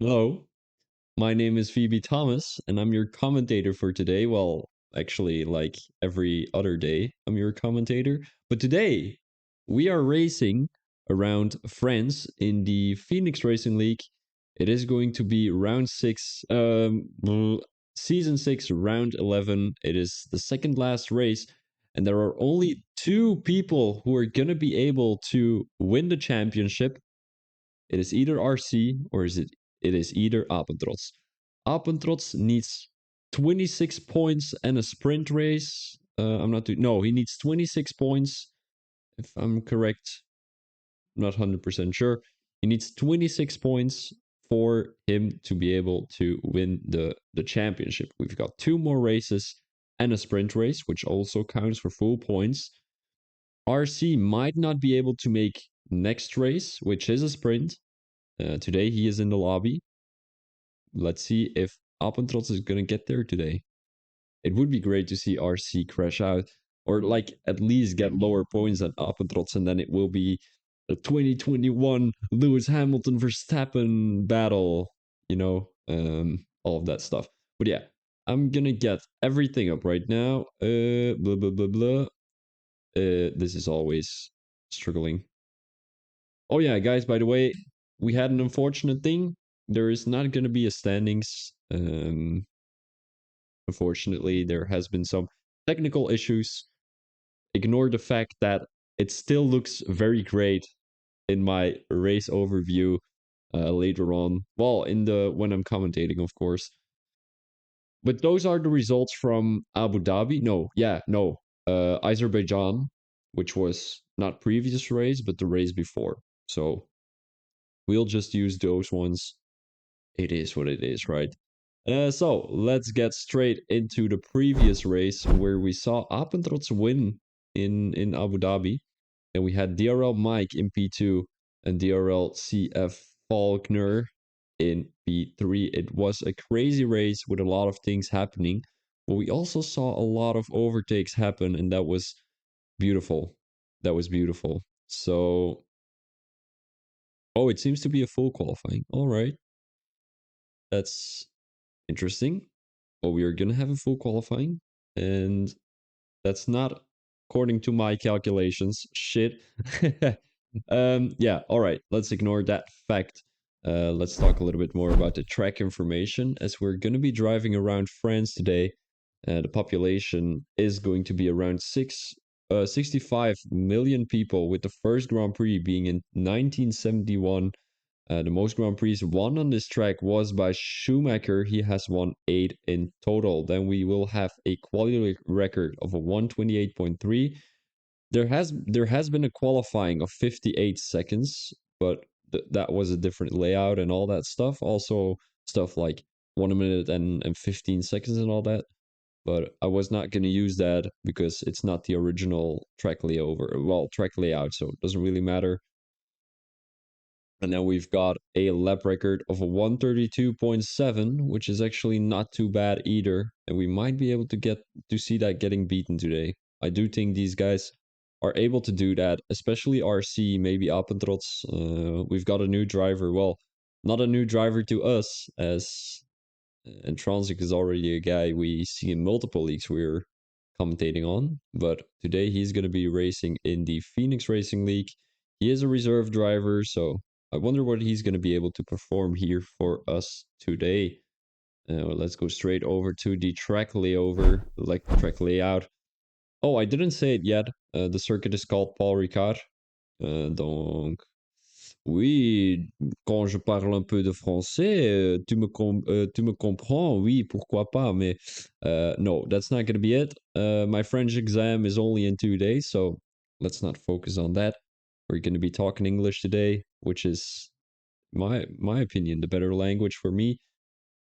Hello, my name is Phoebe Thomas, and I'm your commentator for today. Well, actually, like every other day, I'm your commentator. But today, we are racing around France in the Phoenix Racing League. It is going to be round six, season six, round 11. It is the second last race, and there are only two people who are going to be able to win the championship. It is either RC or it is either Apentrots. Apentrots needs 26 points and a sprint race. I'm not doing, no, he needs 26 points if I'm correct. I'm not 100% sure. He needs 26 points for him to be able to win the championship. We've got two more races and a sprint race, which also counts for full points. RC might not be able to make next race, which is a sprint. Today he is in the lobby. Let's see if Apentrots is gonna get there today. It would be great to see RC crash out, or like at least get lower points than Apentrots, and then it will be a 2021 Lewis Hamilton Verstappen battle. All of that stuff. But yeah, I'm gonna get everything up right now. Blah blah blah blah. This is always struggling. Oh yeah, guys, by the way, we had an unfortunate thing. There is not going to be a standings. Unfortunately, there has been some technical issues. Ignore the fact that it still looks very great in my race overview later on. Well, in the when I'm commentating, of course. But those are the results from Abu Dhabi. No, yeah, no. Azerbaijan, which was not previous race, but the race before. So we'll just use those ones. It is what it is, right? So let's get straight into the previous race where we saw Apentrots win in Abu Dhabi, and we had DRL Mike in P2 and DRL CF Faulkner in P3. It was a crazy race with a lot of things happening, but we also saw a lot of overtakes happen, and that was beautiful. That was beautiful. So, oh, it seems to be a full qualifying. All right, that's interesting. Well, we are gonna have a full qualifying, and that's not according to my calculations. Shit. Yeah. All right. Let's ignore that fact. Let's talk a little bit more about the track information, as we're gonna be driving around France today. The population is going to be around 65 million people, with the first Grand Prix being in 1971. The most Grand Prix won on this track was by Schumacher. He has won 8 in total. Then we will have a quality record of a 128.3. There has been a qualifying of 58 seconds, but that was a different layout and all that stuff. Also stuff like 1 minute and 15 seconds and all that. But I was not going to use that because it's not the original track layout, so it doesn't really matter. And now we've got a lap record of a 132.7, which is actually not too bad either. And we might be able to get to see that getting beaten today. I do think these guys are able to do that, especially RC, maybe Apentrots. We've got a new driver. Well, not a new driver to us, as and Transic is already a guy we see in multiple leagues we're commentating on. But today he's going to be racing in the Phoenix Racing League. He is a reserve driver, so I wonder what he's going to be able to perform here for us today. Let's go straight over to the track layover, like track layout. Oh, I didn't say it yet. The circuit is called Paul Ricard. Donc, oui, quand je parle un peu de français, tu me comprends, oui, pourquoi pas, mais no, that's not going to be it. My French exam is only in 2 days, so let's not focus on that. We're going to be talking English today, which is my opinion the better language for me.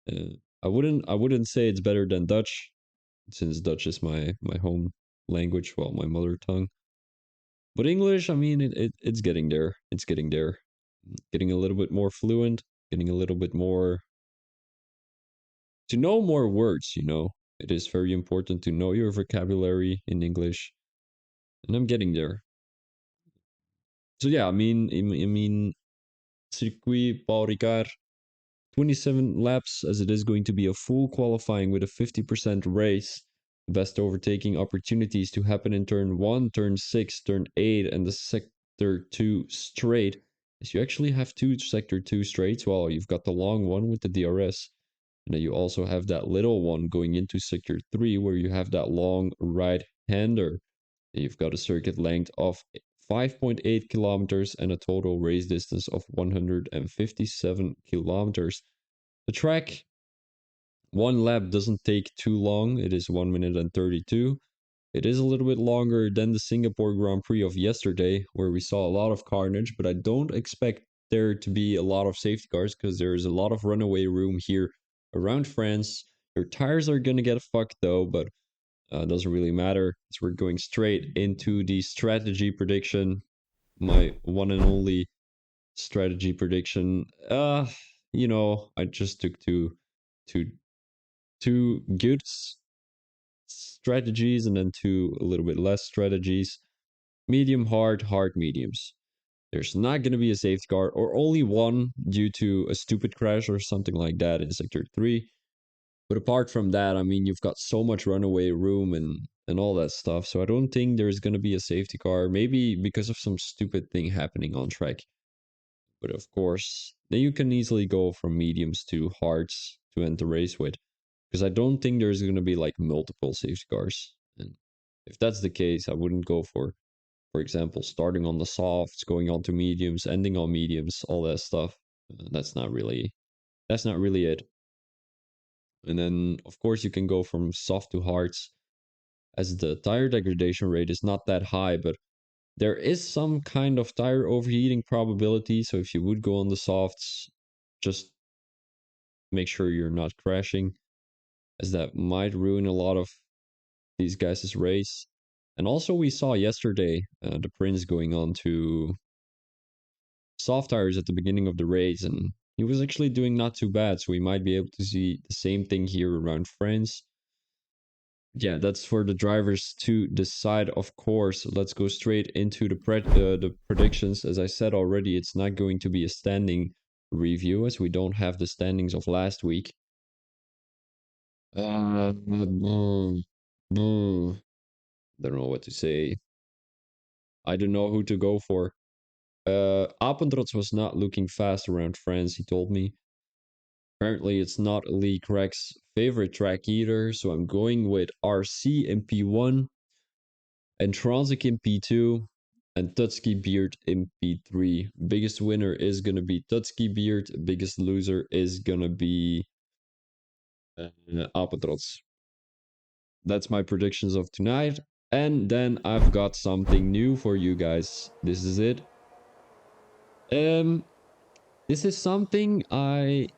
I wouldn't say it's better than Dutch, since Dutch is my home language, well, my mother tongue. But English, I mean, it's getting there. It's getting there. Getting a little bit more fluent, getting a little bit more to know more words. It is very important to know your vocabulary in English, and I'm getting there. So yeah, I mean, circuit Paul Ricard, 27 laps, as it is going to be a full qualifying with a 50% race. Best overtaking opportunities to happen in turn 1, turn 6, turn 8, and the sector 2 straight. As you actually have two sector 2 straights. Well, you've got the long one with the DRS. And then you also have that little one going into sector 3 where you have that long right-hander. You've got a circuit length of 5.8 kilometers and a total race distance of 157 kilometers. The track, one lap doesn't take too long. It is 1 minute and 32. It is a little bit longer than the Singapore Grand Prix of yesterday, where we saw a lot of carnage, but I don't expect there to be a lot of safety cars because there is a lot of runaway room here around France. Your tires are going to get fucked though, but doesn't really matter. So we're going straight into the strategy prediction. My one and only strategy prediction. I just took two good strategies and then two a little bit less strategies. Medium, hard, hard, mediums. There's not going to be a safety car or only one due to a stupid crash or something like that in sector 3. But apart from that, I mean, you've got so much runaway room and all that stuff. So I don't think there's going to be a safety car, maybe because of some stupid thing happening on track. But of course, then you can easily go from mediums to hards to end the race with. Because I don't think there's going to be like multiple safety cars. And if that's the case, I wouldn't go for example, starting on the softs, going on to mediums, ending on mediums, all that stuff. That's not really it. And then, of course, you can go from soft to hards, as the tire degradation rate is not that high, but there is some kind of tire overheating probability. So if you would go on the softs, just make sure you're not crashing, as that might ruin a lot of these guys' race. And also, we saw yesterday the Prince going on to soft tires at the beginning of the race, and he was actually doing not too bad. So we might be able to see the same thing here around France. Yeah, that's for the drivers to decide, of course. Let's go straight into the predictions. As I said already, it's not going to be a standing review, as we don't have the standings of last week. Don't know what to say. I don't know who to go for. Appentrots was not looking fast around France, he told me. Apparently, it's not Lee Craig's favorite track either, so I'm going with RC in P1, and Transic in P2, and Tutski Beard in P3. Biggest winner is gonna be Tutski Beard, biggest loser is gonna be Appentrots. That's my predictions of tonight. And then I've got something new for you guys. This is it. This is something I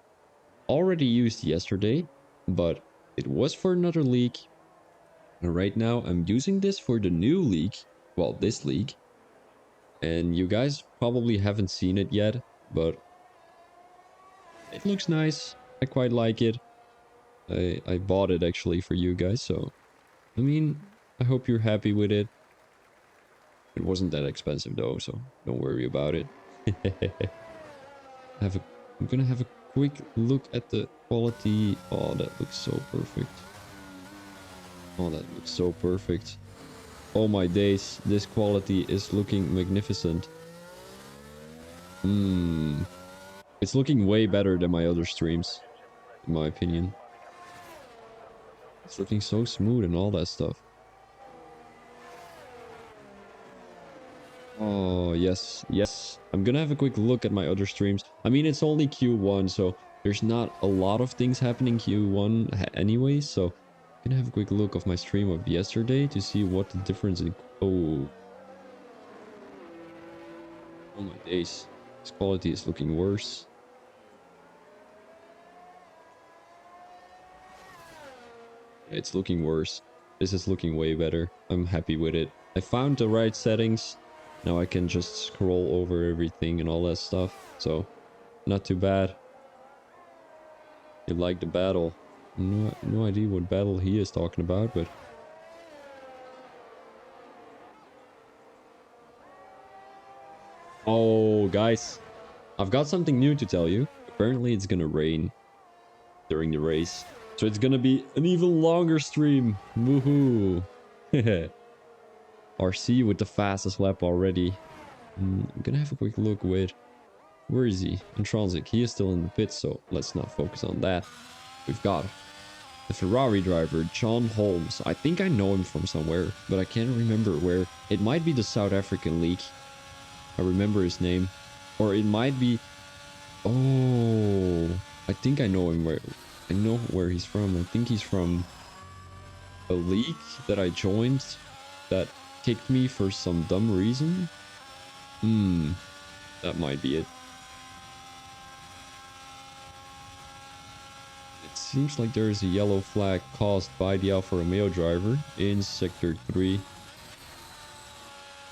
already used yesterday, but it was for another league. And right now I'm using this for the new league. Well, this league. And you guys probably haven't seen it yet, but it looks nice. I quite like it. I bought it actually for you guys, so I mean, I hope you're happy with it. It wasn't that expensive though, so don't worry about it. I'm gonna have a quick look at the quality. Oh, that looks so perfect. Oh, that looks so perfect. Oh my days, this quality is looking magnificent. It's looking way better than my other streams, in my opinion. It's looking so smooth and all that stuff. Oh, yes, yes. I'm gonna have a quick look at my other streams. I mean, it's only Q1, so there's not a lot of things happening Q1 anyway, so I'm gonna have a quick look of my stream of yesterday to see what the difference in... Oh. Oh my days. This quality is looking worse. It's looking worse. This is looking way better. I'm happy with it. I found the right settings. Now I can just scroll over everything and all that stuff. So, not too bad. You like the battle. No idea what battle he is talking about, but... Oh, guys. I've got something new to tell you. apparently it's gonna rain during the race. So it's gonna be an even longer stream. Woohoo! RC with the fastest lap already. I'm gonna have a quick look with... Where is he? Intronsic. He is still in the pit, so let's not focus on that. We've got the Ferrari driver, John Holmes. I think I know him from somewhere, but I can't remember where. It might be the South African League. I remember his name. Or it might be... Oh... I think I know him where... I know where he's from. I think he's from a league that I joined that kicked me for some dumb reason. That might be it. It seems like there is a yellow flag caused by the Alfa Romeo driver in Sector 3.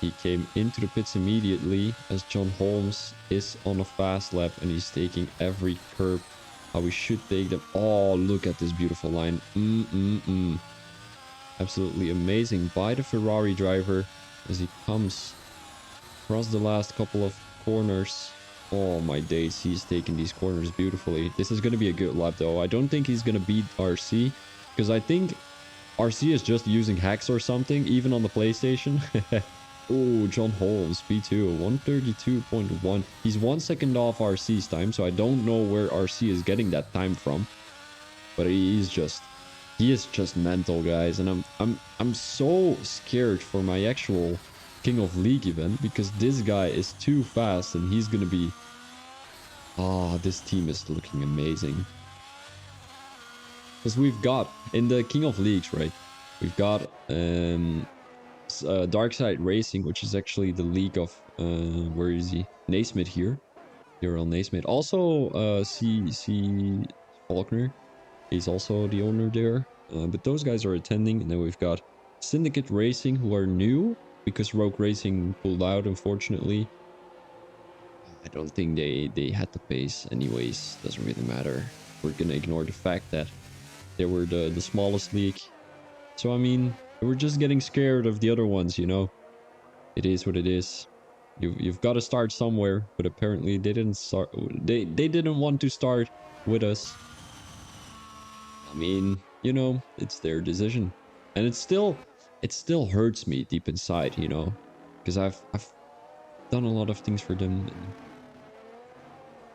He came into the pits immediately as John Holmes is on a fast lap and he's taking every curb how we should take them. Oh, look at this beautiful line. Absolutely amazing by the Ferrari driver as he comes across the last couple of corners. Oh my days, he's taking these corners beautifully. This is going to be a good lap though. I don't think he's going to beat RC because I think RC is just using hacks or something, even on the PlayStation. Oh, John Holmes, P2, 132.1. He's 1 second off RC's time, so I don't know where RC is getting that time from. But he is just mental, guys, and I'm so scared for my actual King of League event because this guy is too fast and he's gonna be... Oh, this team is looking amazing. Because we've got in the King of Leagues, right? We've got Darkside Racing, which is actually the league of where is he? Naismith here. Earl Naismith. Also C Faulkner. He's also the owner there. But those guys are attending. And then we've got Syndicate Racing, who are new because Rogue Racing pulled out, unfortunately. I don't think they had the pace anyways. Doesn't really matter. We're gonna ignore the fact that they were the smallest league. So, I mean, we're just getting scared of the other ones, you know? It is what it is. You've got to start somewhere, but apparently they didn't start... They didn't want to start with us. I mean, you know, it's their decision. And it still hurts me deep inside, you know? Because I've done a lot of things for them and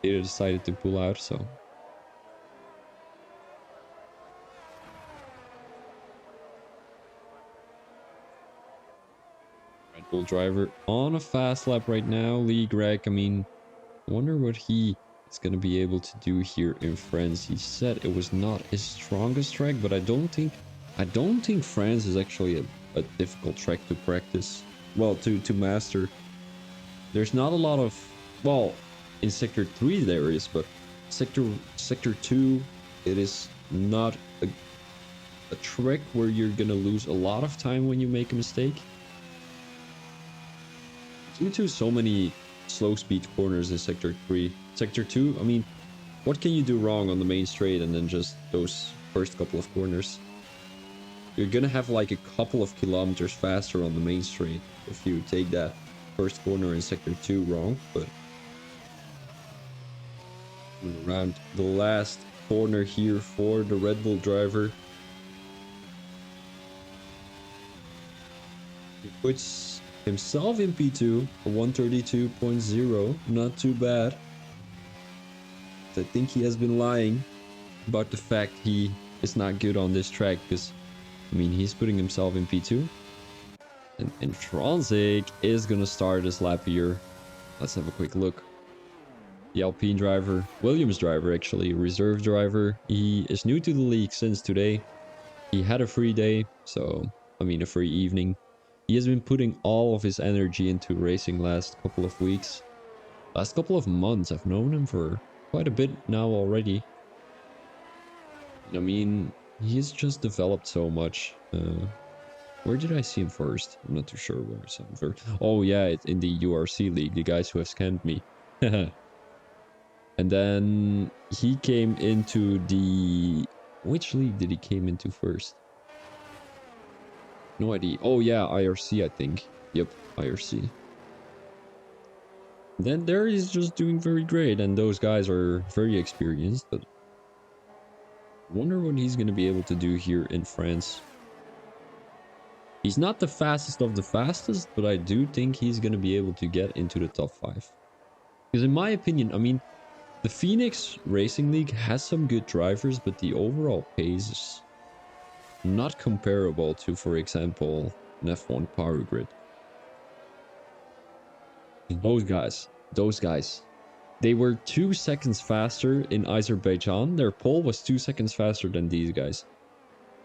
they decided to pull out, so... Red Bull driver on a fast lap right now. Lee Greg, I mean, I wonder what he is going to be able to do here in France. He said it was not his strongest track, but I don't think France is actually a difficult track to practice. Well, to master. There's not a lot of... Well, in Sector 3 there is, but Sector 2, it is not a track where you're going to lose a lot of time when you make a mistake. Due to so many slow speed corners in Sector 3. Sector 2, I mean, what can you do wrong on the main straight and then just those first couple of corners? You're gonna have like a couple of kilometers faster on the main straight if you take that first corner in Sector 2 wrong, but... Around the last corner here for the Red Bull driver. He puts himself in P2, a 132.0, not too bad. I think he has been lying about the fact he is not good on this track, because, I mean, he's putting himself in P2. And Intronsic is gonna start his lap here. Let's have a quick look. The Alpine driver, Williams driver actually, reserve driver. He is new to the league since today. He had a free day, so, I mean, a free evening. He has been putting all of his energy into racing last couple of weeks. Last couple of months. I've known him for quite a bit now already. I mean, he's just developed so much. Where did I see him first? I'm not too sure where I saw him first. Oh yeah, it's in the URC league, the guys who have scanned me. And then he came into the... Which league did he came into first? No idea. Oh yeah, IRC, I think. Yep, IRC. Then there he's just doing very great, and those guys are very experienced, but I wonder what he's going to be able to do here in France. He's not the fastest of the fastest, but I do think he's going to be able to get into the top 5. Because in my opinion, I mean, the Phoenix Racing League has some good drivers, but the overall pace is not comparable to, for example, an F1 Power Grid. Those guys, they were 2 seconds faster in Azerbaijan. Their pole was 2 seconds faster than these guys.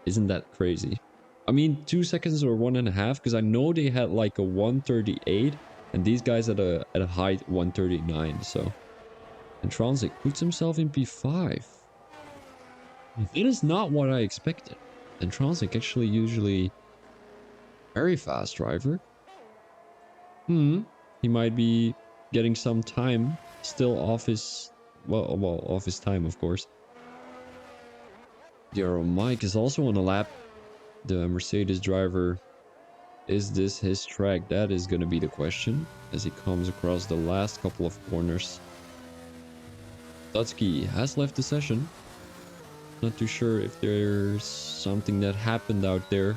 Isn't that crazy? I mean, 2 seconds or 1.5, because I know they had like a 138, and these guys at a high 139. So, and Transic puts himself in P5. It is not what I expected. And Transic actually usually very fast driver. He might be getting some time still off his off his time, of course. Darrell Mike is also on a lap. The Mercedes driver, is this his track? That is going to be the question as he comes across the last couple of corners. Dutski has left the session. Not too sure if there's something that happened out there.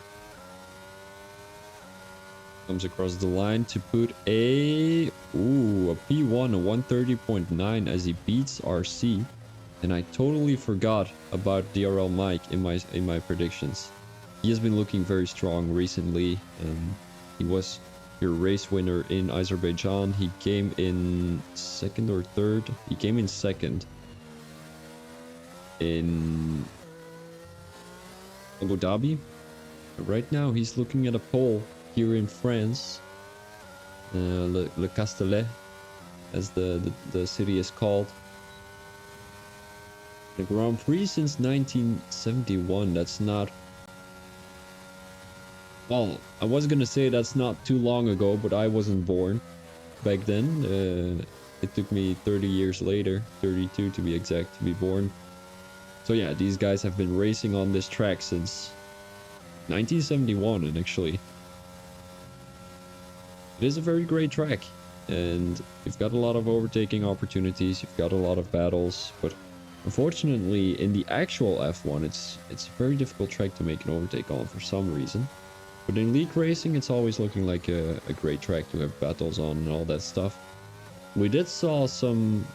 Comes across the line to put a P1, a 130.9 as he beats RC. And I totally forgot about DRL Mike in my predictions. He has been looking very strong recently. He was your race winner in Azerbaijan. He came in second or third. He came in second in Abu Dhabi. Right now he's looking at a pole here in France. Le Castellet, as the city is called. The Grand Prix since 1971. That's not... Well, I was gonna say that's not too long ago, but I wasn't born back then. It took me 30 years later, 32 to be exact, to be born. So yeah, these guys have been racing on this track since 1971, and actually it is a very great track, and you've got a lot of overtaking opportunities, you've got a lot of battles, but unfortunately in the actual F1 it's a very difficult track to make an overtake on for some reason. But in league racing it's always looking like a great track to have battles on and all that stuff. We did saw some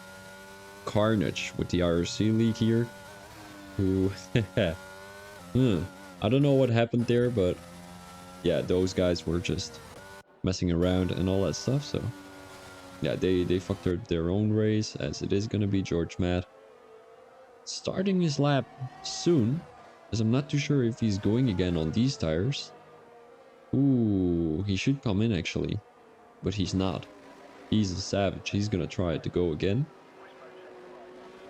carnage with the IRC league here, who I don't know what happened there, but yeah, those guys were just messing around and all that stuff. So yeah, they fucked up their own race, as it is gonna be George Matt starting his lap soon, as I'm not too sure if he's going again on these tires. Ooh, he should come in actually, but he's not. He's a savage. He's gonna try to go again.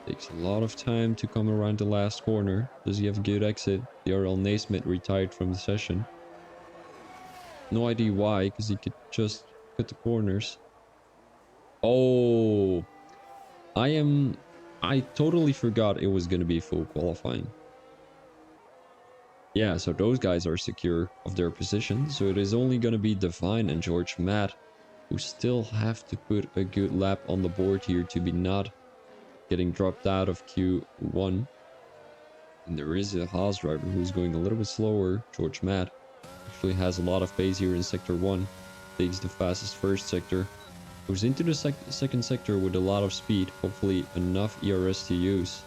Takes a lot of time to come around the last corner. Does he have a good exit? DRL Naismith retired from the session. No idea why, because he could just cut the corners. Oh, I totally forgot it was going to be full qualifying. Yeah, so those guys are secure of their position. So it is only going to be Divine and George Matt who still have to put a good lap on the board here to be not getting dropped out of Q1. And there is a Haas driver who's going a little bit slower. George Matt actually has a lot of pace here in Sector 1. Takes the fastest first sector. Goes into the second sector with a lot of speed. Hopefully enough ERS to use,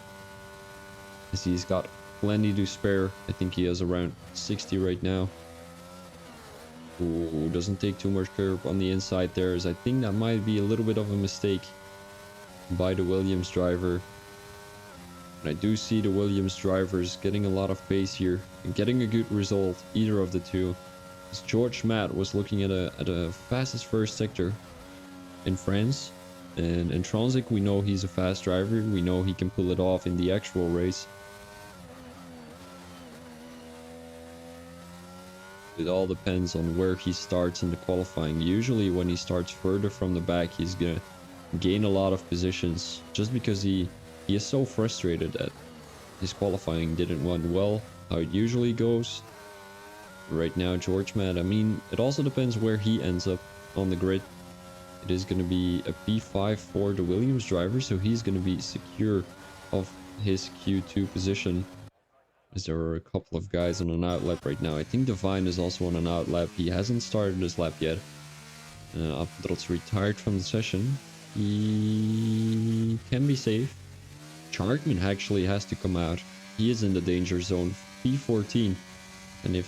as he's got plenty to spare. I think he has around 60 right now. Ooh, doesn't take too much curb on the inside there, as I think that might be a little bit of a mistake by the Williams driver. And I do see the Williams drivers getting a lot of pace here and getting a good result, either of the two. As George Matt was looking at a fastest first sector in France, and in Transic we know he's a fast driver. We know he can pull it off in the actual race. It all depends on where he starts in the qualifying. Usually when he starts further from the back, he's gonna gain a lot of positions, just because he is so frustrated that his qualifying didn't run well, how it usually goes. Right now, George Matt, I mean, it also depends where he ends up on the grid. It is going to be a P5 for the Williams driver, so he's going to be secure of his Q2 position. As there are a couple of guys on an out lap right now. I think Divine is also on an out lap. He hasn't started his lap yet. Appentrots retired from the session. He can be safe. Chartman actually has to come out. He is in the danger zone. P14. And if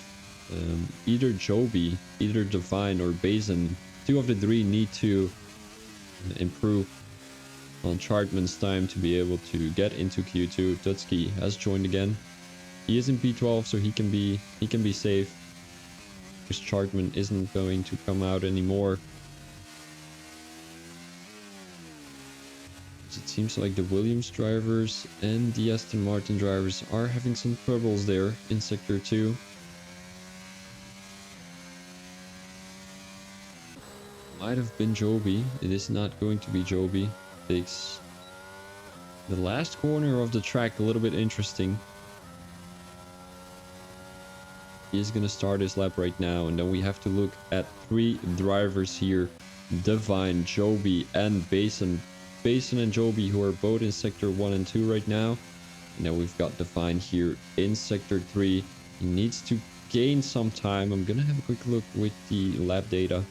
either Joby, either Divine or Bazin, 2 of the 3 need to improve on Chartman's time to be able to get into Q2. Dutski has joined again. He is in P12, so he can be safe. Because Chartman isn't going to come out anymore. It seems like the Williams drivers and the Aston Martin drivers are having some troubles there in Sector 2. Might have been Joby. It is not going to be Joby. Takes the last corner of the track a little bit interesting. He is going to start his lap right now, and then we have to look at 3 drivers here. Divine, Joby, and Basin. Basin and Joby, who are both in Sector 1 and 2 right now. And then we've got Divine here in Sector 3. He needs to gain some time. I'm going to have a quick look with the lap data.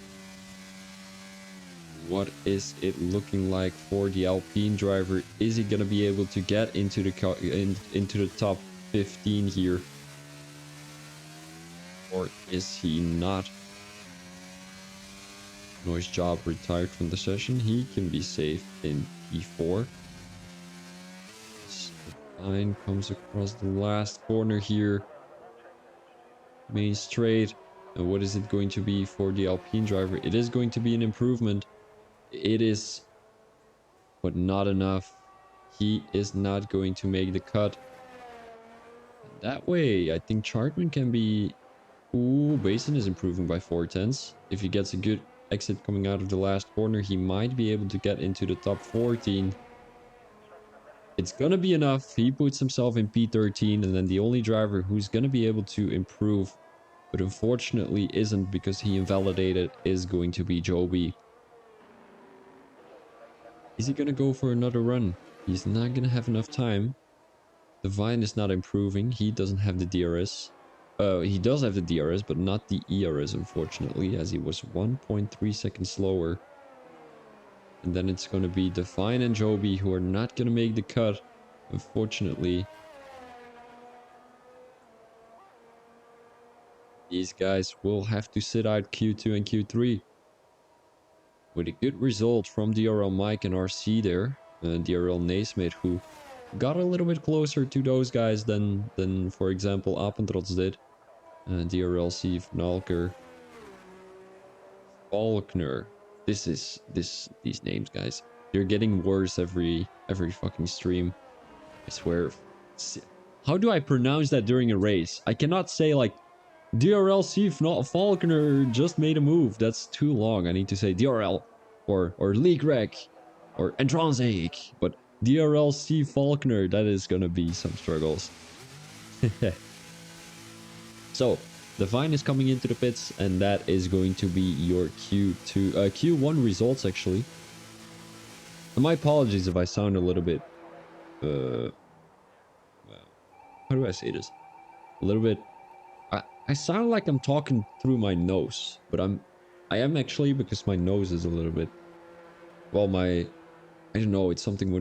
What is it looking like for the Alpine driver? Is he going to be able to get into the top 15 here? Or is he not? Noise Job retired from the session. He can be safe in P4. Line comes across the last corner here. Main straight. And what is it going to be for the Alpine driver? It is going to be an improvement. It is, but not enough. He is not going to make the cut. That way, I think Chartman can be... Ooh, Basin is improving by 4/10. If he gets a good exit coming out of the last corner, he might be able to get into the top 14. It's gonna be enough. He puts himself in P13, and then the only driver who's gonna be able to improve, but unfortunately isn't because he invalidated, is going to be Joby. Is he gonna go for another run? He's not gonna have enough time. Divine is not improving. He doesn't have the DRS. He does have the DRS, but not the ERS, unfortunately, as he was 1.3 seconds slower. And then it's going to be Divine and Joby, who are not going to make the cut, unfortunately. These guys will have to sit out Q2 and Q3. With a good result from DRL Mike and RC there. DRL Naismith, who got a little bit closer to those guys than for example, Appentrots did. DRL Sieve, Nalker, Faulkner. These names, guys. They're getting worse every fucking stream. I swear. How do I pronounce that during a race? I cannot say like DRL Sieve, not Faulkner just made a move. That's too long. I need to say DRL or League Rec or Intransic. But DRL Sieve Faulkner, that is gonna be some struggles. So, Divine is coming into the pits, and that is going to be your Q1 results, actually. And my apologies if I sound a little bit, how do I say this? A little bit, I sound like I'm talking through my nose, but I am actually, because my nose is a little bit, well, I don't know, it's something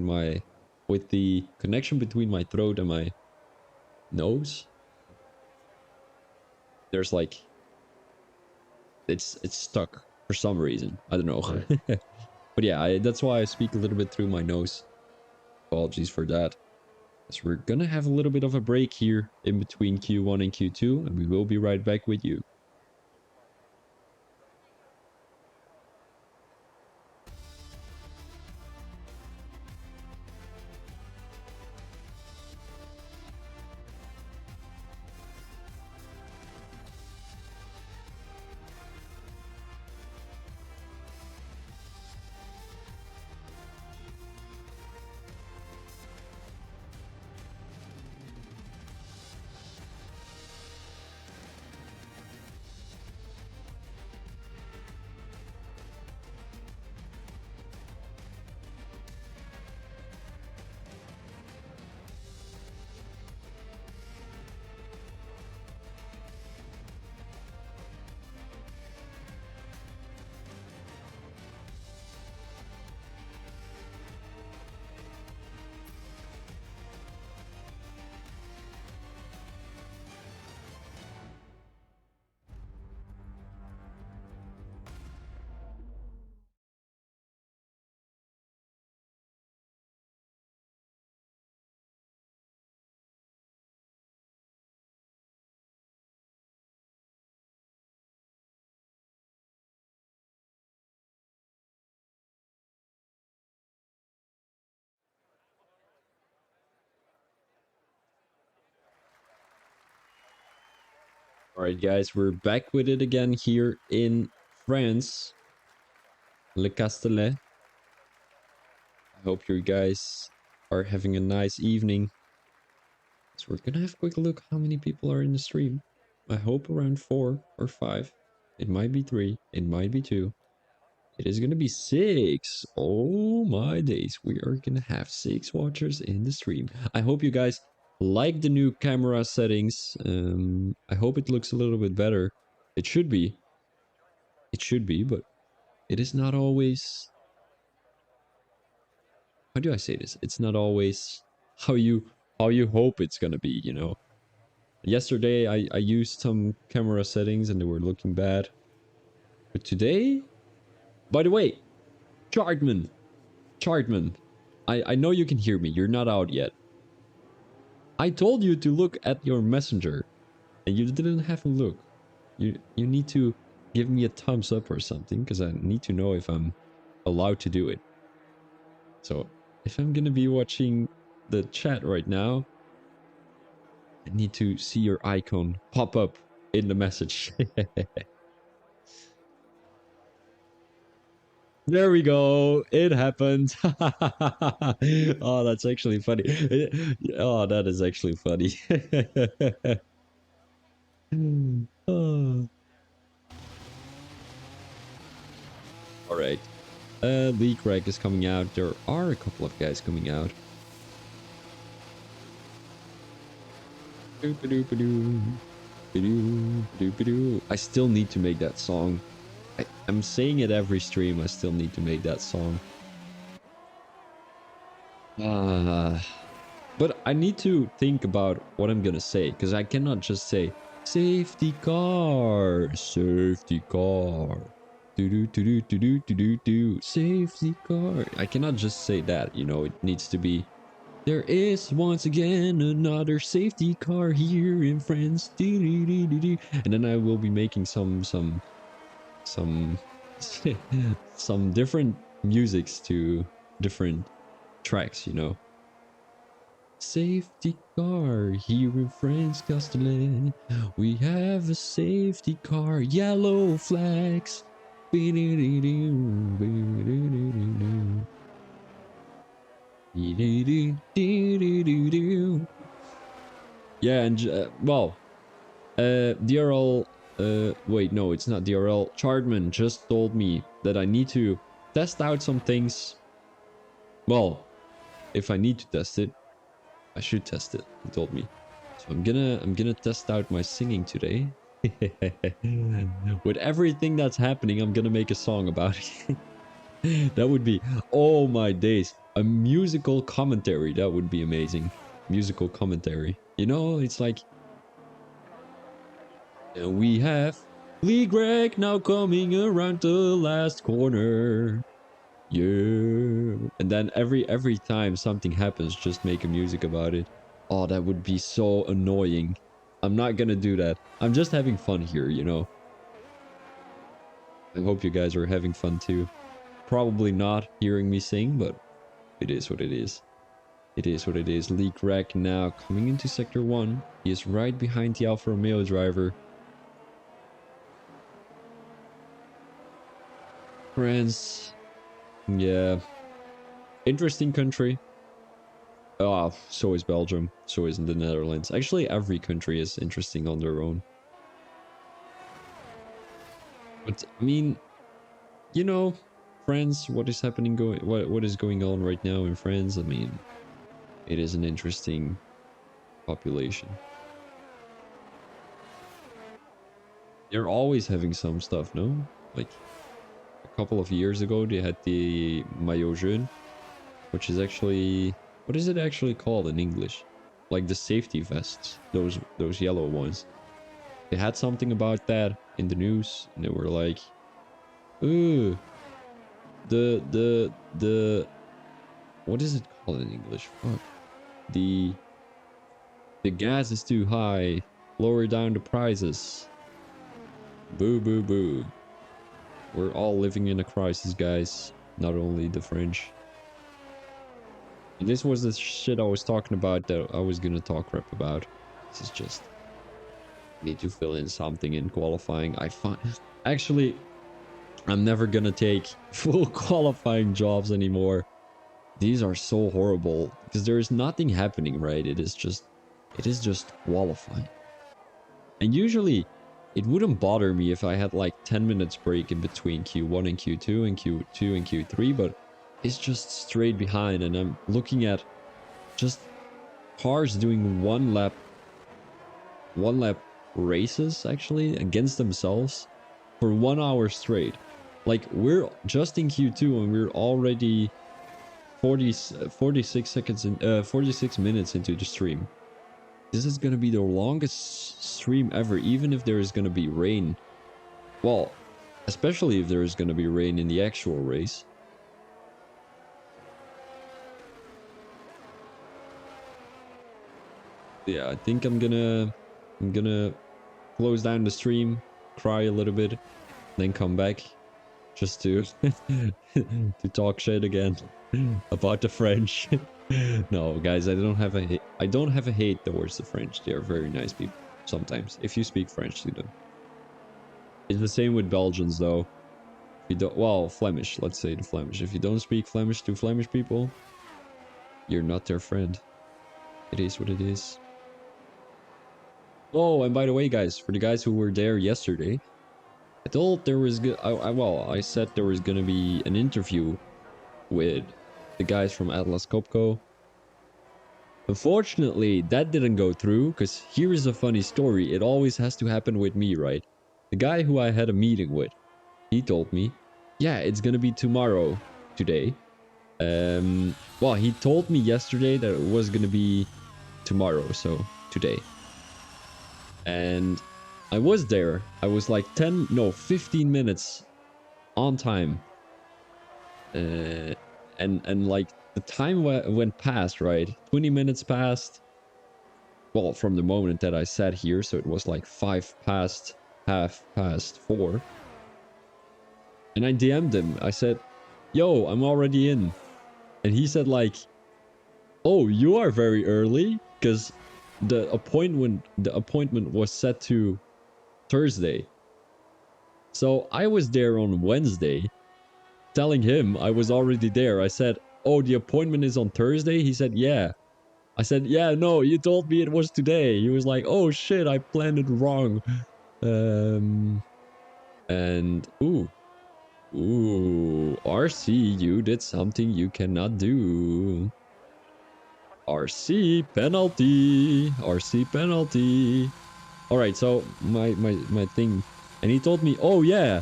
with the connection between my throat and my nose. There's like, it's stuck for some reason. I don't know. But yeah, that's why I speak a little bit through my nose. Apologies for that. So we're gonna have a little bit of a break here in between Q1 and Q2, and we will be right back with you. All right, guys, we're back with it again here in France, Le Castellet. I hope you guys are having a nice evening. So we're gonna have a quick look how many people are in the stream. I hope around 4 or 5. It might be 3. It might be 2. It is gonna be 6. Oh my days. We are gonna have 6 watchers in the stream. I hope you guys like the new camera settings. I hope it looks a little bit better. It should be. It should be, but it is not always, how do I say this? It's not always how you hope it's gonna be, you know. Yesterday I used some camera settings and they were looking bad. But today, by the way, Chartman, Chartman, I know you can hear me. You're not out yet. I told you to look at your messenger and you didn't have a look. You need to give me a thumbs up or something because I need to know if I'm allowed to do it. So if I'm gonna be watching the chat right now, I need to see your icon pop up in the message. There we go. It happened. Oh, that's actually funny. Oh, that is actually funny. Oh. All right. Leak Reg is coming out. There are a couple of guys coming out. I still need to make that song. I'm saying it every stream. I still need to make that song. But I need to think about what I'm gonna say because I cannot just say safety car, safety car, do safety car. I cannot just say that. You know, it needs to be. There is once again another safety car here in France. And then I will be making some some different musics to different tracks, you know. Safety car here in France, Castellet. We have a safety car, yellow flags. Yeah, and well, DRL, wait, no, it's not DRL. Chardman just told me that I need to test out some things. Well, if I need to test it, I should test it, he told me. So I'm gonna test out my singing today. With everything that's happening, I'm gonna make a song about it. That would be, oh my days, a musical commentary. That would be amazing. Musical commentary. You know, it's like, and we have Lee Greg now coming around the last corner. Yeah. And then every time something happens, just make a music about it. Oh, that would be so annoying. I'm not gonna do that. I'm just having fun here, you know. I hope you guys are having fun too. Probably not hearing me sing, but it is what it is. It is what it is. Leak Rack now coming into Sector 1. He is right behind the Alfa Romeo driver. France. Yeah. Interesting country. Oh, so is Belgium. So is the Netherlands. Actually, every country is interesting on their own. But, I mean, you know, France, what is happening, what is going on right now in France? I mean, it is an interesting population. They're always having some stuff, no? Like, a couple of years ago, they had the Maillot Jaune, which is actually... What is it actually called in English? Like the safety vests, those yellow ones. They had something about that in the news, and they were like, ooh, the what is it called in English? Fuck. The gas is too high. Lower down the prices. Boo boo boo. We're all living in a crisis, guys. Not only the French. And this was the shit I was talking about that I was gonna talk crap about. This is just Need to fill in something in qualifying. I find actually I'm never gonna take full qualifying jobs anymore. These are so horrible because there is nothing happening, right? It is just qualifying. And usually it wouldn't bother me if I had like 10 minutes break in between Q1 and Q2 and Q2 and Q3, but it's just straight behind, and I'm looking at just cars doing one lap races actually against themselves for 1 hour straight. Like, we're just in Q2 and we're already 46 seconds in 46 minutes into the stream. This is gonna be the longest stream ever, even if there is gonna be rain. Well, especially if there is gonna be rain in the actual race. Yeah, I think I'm gonna close down the stream, cry a little bit, then come back just to to talk shit again about the French. No, guys, I don't have a hate towards the French. They are very nice people sometimes. If you speak French to them. It's the same with Belgians though. If you don't, well, Flemish, let's say the Flemish. If you don't speak Flemish to Flemish people, you're not their friend. It is what it is. Oh, and by the way, guys, for the guys who were there yesterday, I told there was I said there was gonna be an interview with the guys from Atlas Copco. Unfortunately, that didn't go through, because here is a funny story. It always has to happen with me, right? The guy who I had a meeting with, he told me, yeah, it's gonna be tomorrow, today. Well, he told me yesterday that it was gonna be tomorrow, so today. And I was there. I was like 15 minutes on time. And like the time went past, right? 20 minutes passed. Well, from the moment that I sat here, so it was like 4:05. And I DM'd him. I said, yo, I'm already in. And he said like, oh, you are very early, because the appointment was set to Thursday. So I was there on Wednesday, telling him I was already there. I said, oh, the appointment is on Thursday? He said, yeah. I said, yeah, no, you told me it was today. He was like, oh shit, I planned it wrong. And RC, you did something you cannot do. RC penalty. RC penalty. All right, so my thing, and he told me, oh yeah,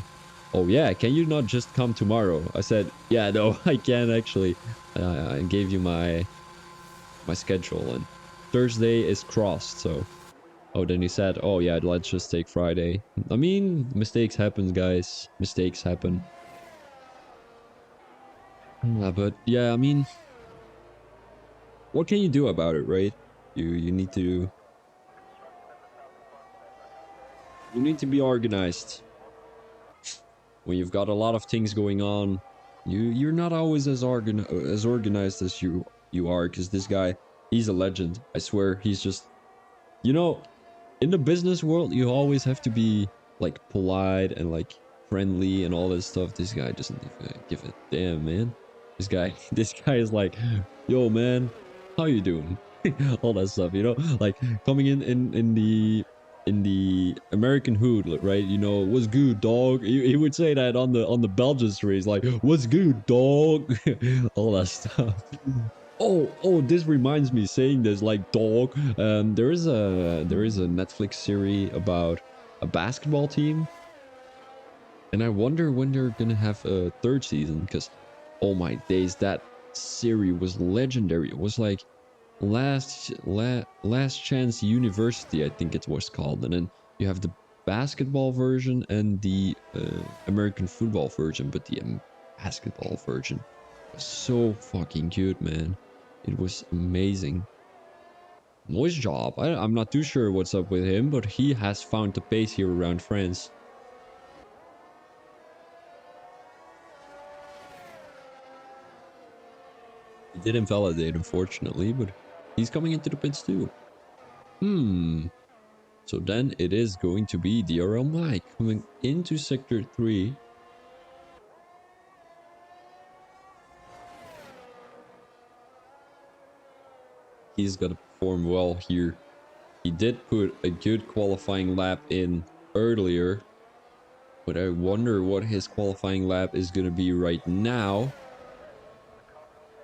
can you not just come tomorrow? I said, yeah, no, I can't actually. I gave you my schedule, and Thursday is crossed, so. Oh, then he said, oh yeah, let's just take Friday. I mean, mistakes happen, guys. Mistakes happen. But yeah, I mean, what can you do about it, right? You need to be organized. When you've got a lot of things going on, you're not always as organized as you are, because this guy, he's a legend. I swear, he's just, you know, in the business world, you always have to be like polite and like friendly and all this stuff. This guy doesn't give a damn, man. This guy is like, yo, man, how you doing? All that stuff, you know, like coming in the American hood, right? You know, what's good, dog? He would say that on the Belgian streets, like, what's good, dog? All that stuff. Oh, this reminds me, saying this, like, dog. There is a Netflix series about a basketball team, and I wonder when they're gonna have a third season, because oh my days, that series was legendary. It was like Last Chance University, I think it was called, and then you have the basketball version and the American football version, but the basketball version was so fucking cute, man. It was amazing. Nice job. I'm not too sure what's up with him, but he has found the pace here around France. He did invalidate, unfortunately, but he's coming into the pits too. So then it is going to be DRL Mike coming into Sector 3. He's going to perform well here. He did put a good qualifying lap in earlier, but I wonder what his qualifying lap is going to be right now.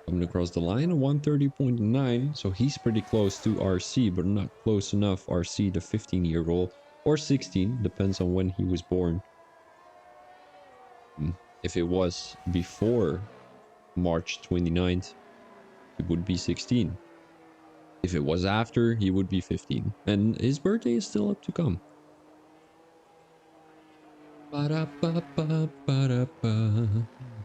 Coming across the line, 130.9, so he's pretty close to RC, but not close enough. RC, the 15-year-old, or 16, depends on when he was born. If it was before March 29th, he would be 16. If it was after, he would be 15. And his birthday is still up to come. Ba-da-ba-ba-ba-da-ba.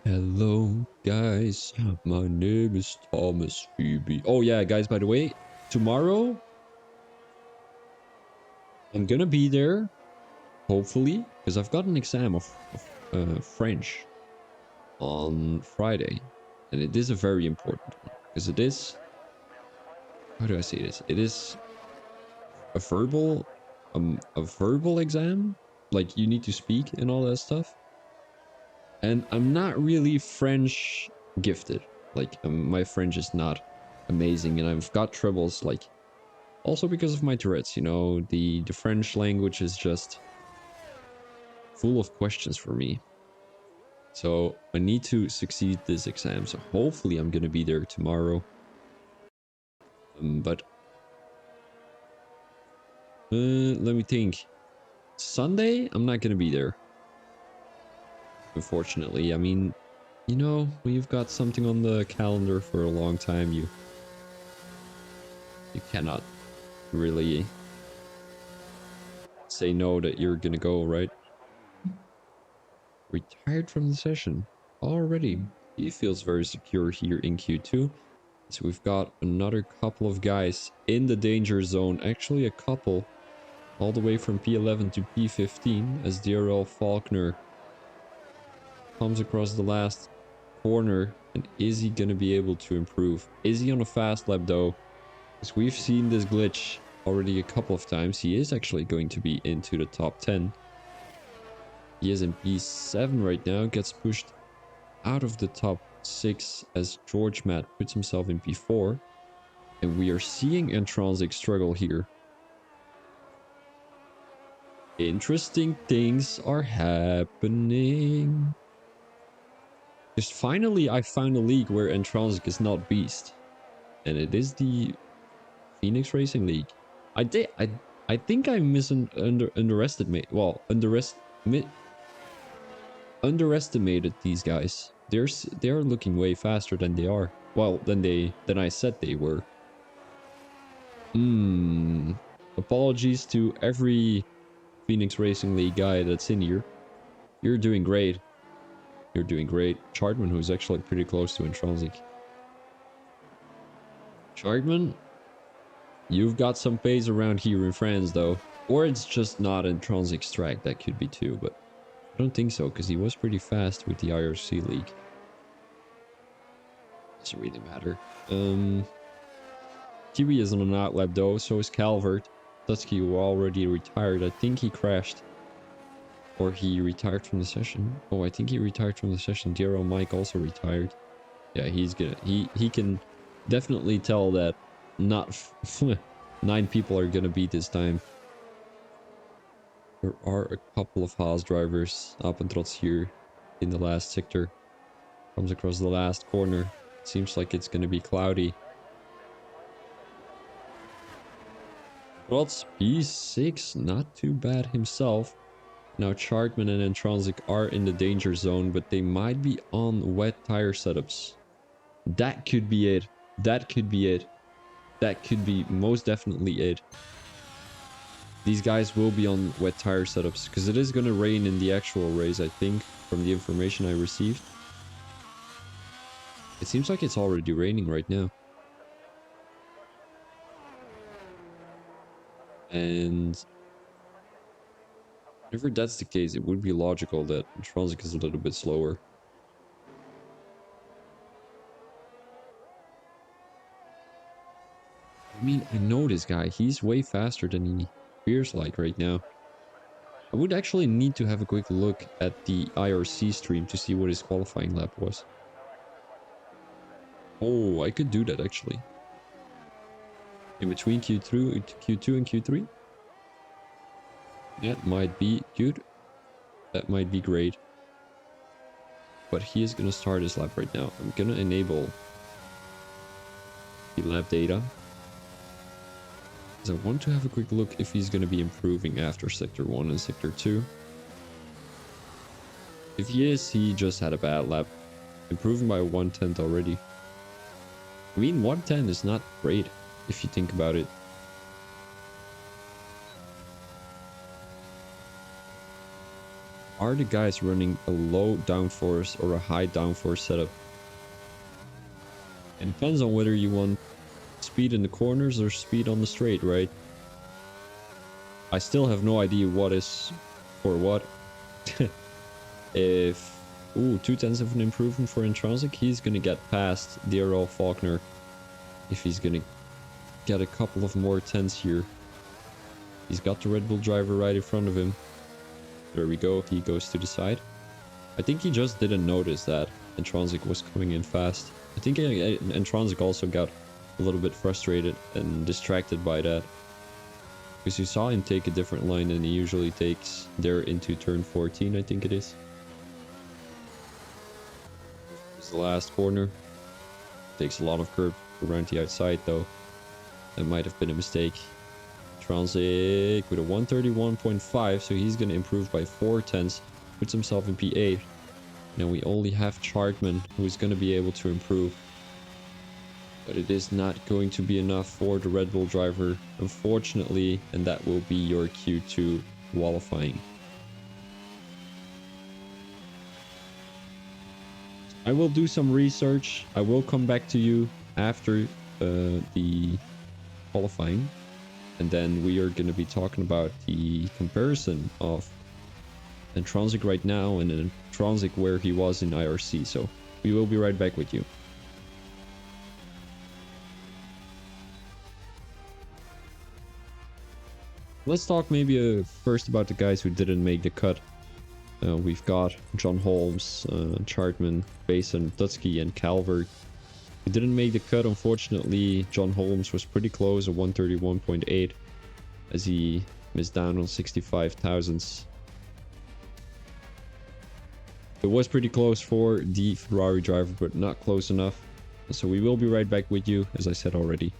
Hello, guys. My name is Thomas Phoebe. Oh, yeah, guys, by the way, tomorrow, I'm gonna be there, hopefully, because I've got an exam of French on Friday. And it is a very important one, because it is... How do I say this? It is a verbal exam. Like, you need to speak and all that stuff. And I'm not really French gifted. Like, my French is not amazing, and I've got troubles, like, also because of my Tourette's, you know, the French language is just full of questions for me. So I need to succeed this exam, so hopefully I'm gonna be there tomorrow. But let me think. Sunday, I'm not gonna be there. Unfortunately, I mean, you know, when you've got something on the calendar for a long time, you cannot really say no that you're gonna go, right? Retired from the session already. He feels very secure here in Q2. So we've got another couple of guys in the danger zone. Actually, a couple all the way from P11 to P15 as DRL Faulkner comes across the last corner. And is he going to be able to improve? Is he on a fast lap though? Because we've seen this glitch already a couple of times. He is actually going to be into the top 10. He is in P7 right now. Gets pushed out of the top 6 as George Matt puts himself in P4. And we are seeing Intronsic struggle here. Interesting things are happening. Just finally, I found a league where Intronsic is not beast. And it is the Phoenix Racing League. I think I underestimated these guys. They're looking way faster than they are. Well, than I said they were. Apologies to every Phoenix Racing League guy that's in here. You're doing great. You're doing great. Chartman, who's actually pretty close to Intronsic. Chartman, you've got some pace around here in France, though. Or it's just not Intronsic's track. That could be too, but I don't think so, because he was pretty fast with the IRC League. Doesn't really matter. Kiwi is on an outlap, though. So is Calvert. Dusky already retired. I think he crashed. Or he retired from the session. Oh, I think he retired from the session. DRL Mike also retired. Yeah, he's gonna... He can definitely tell that not 9 people are gonna beat this time. There are a couple of Haas drivers. Apentrots here in the last sector. Comes across the last corner. Seems like it's gonna be cloudy. Trots P6, not too bad himself. Now Chartman and Intronsic are in the danger zone, but they might be on wet tire setups. That could be it. That could be it. That could be most definitely it. These guys will be on wet tire setups, because it is going to rain in the actual race, I think, from the information I received. It seems like it's already raining right now. And whenever that's the case, it would be logical that Intronsic is a little bit slower. I mean, I know this guy. He's way faster than he appears like right now. I would actually need to have a quick look at the IRC stream to see what his qualifying lap was. Oh, I could do that actually. In between Q2 and Q3? That might be good. That might be great. But he is going to start his lap right now. I'm going to enable the lap data. I want to have a quick look if he's going to be improving after Sector 1 and Sector 2. If he is, he just had a bad lap. Improving by 1/10 already. I mean, 1/10 is not great if you think about it. Are the guys running a low downforce or a high downforce setup? It depends on whether you want speed in the corners or speed on the straight, right? I still have no idea what is for what. If 2/10 of an improvement for Intronsic, he's gonna get past DRL Faulkner if he's gonna get a couple of more tenths here. He's got the Red Bull driver right in front of him. There we go, he goes to the side. I think he just didn't notice that Intronsic was coming in fast. I think Intronsic also got a little bit frustrated and distracted by that. Because you saw him take a different line than he usually takes there into turn 14, I think it is. This is the last corner. Takes a lot of curb around the outside though. That might have been a mistake. Intronsic with a 131.5, so he's going to improve by 4/10, puts himself in P8. Now we only have Chartman, who's going to be able to improve. But it is not going to be enough for the Red Bull driver, unfortunately, and that will be your Q2 qualifying. I will do some research. I will come back to you after the qualifying. And then we are going to be talking about the comparison of Intronsic right now and Intronsic where he was in IRC. So we will be right back with you. Let's talk maybe first about the guys who didn't make the cut. We've got John Holmes, Chartman, Basin, Dutski, and Calvert. He didn't make the cut, unfortunately. John Holmes was pretty close at 131.8 as he missed down on 65 thousandths. It was pretty close for the Ferrari driver, but not close enough. So we will be right back with you, as I said already.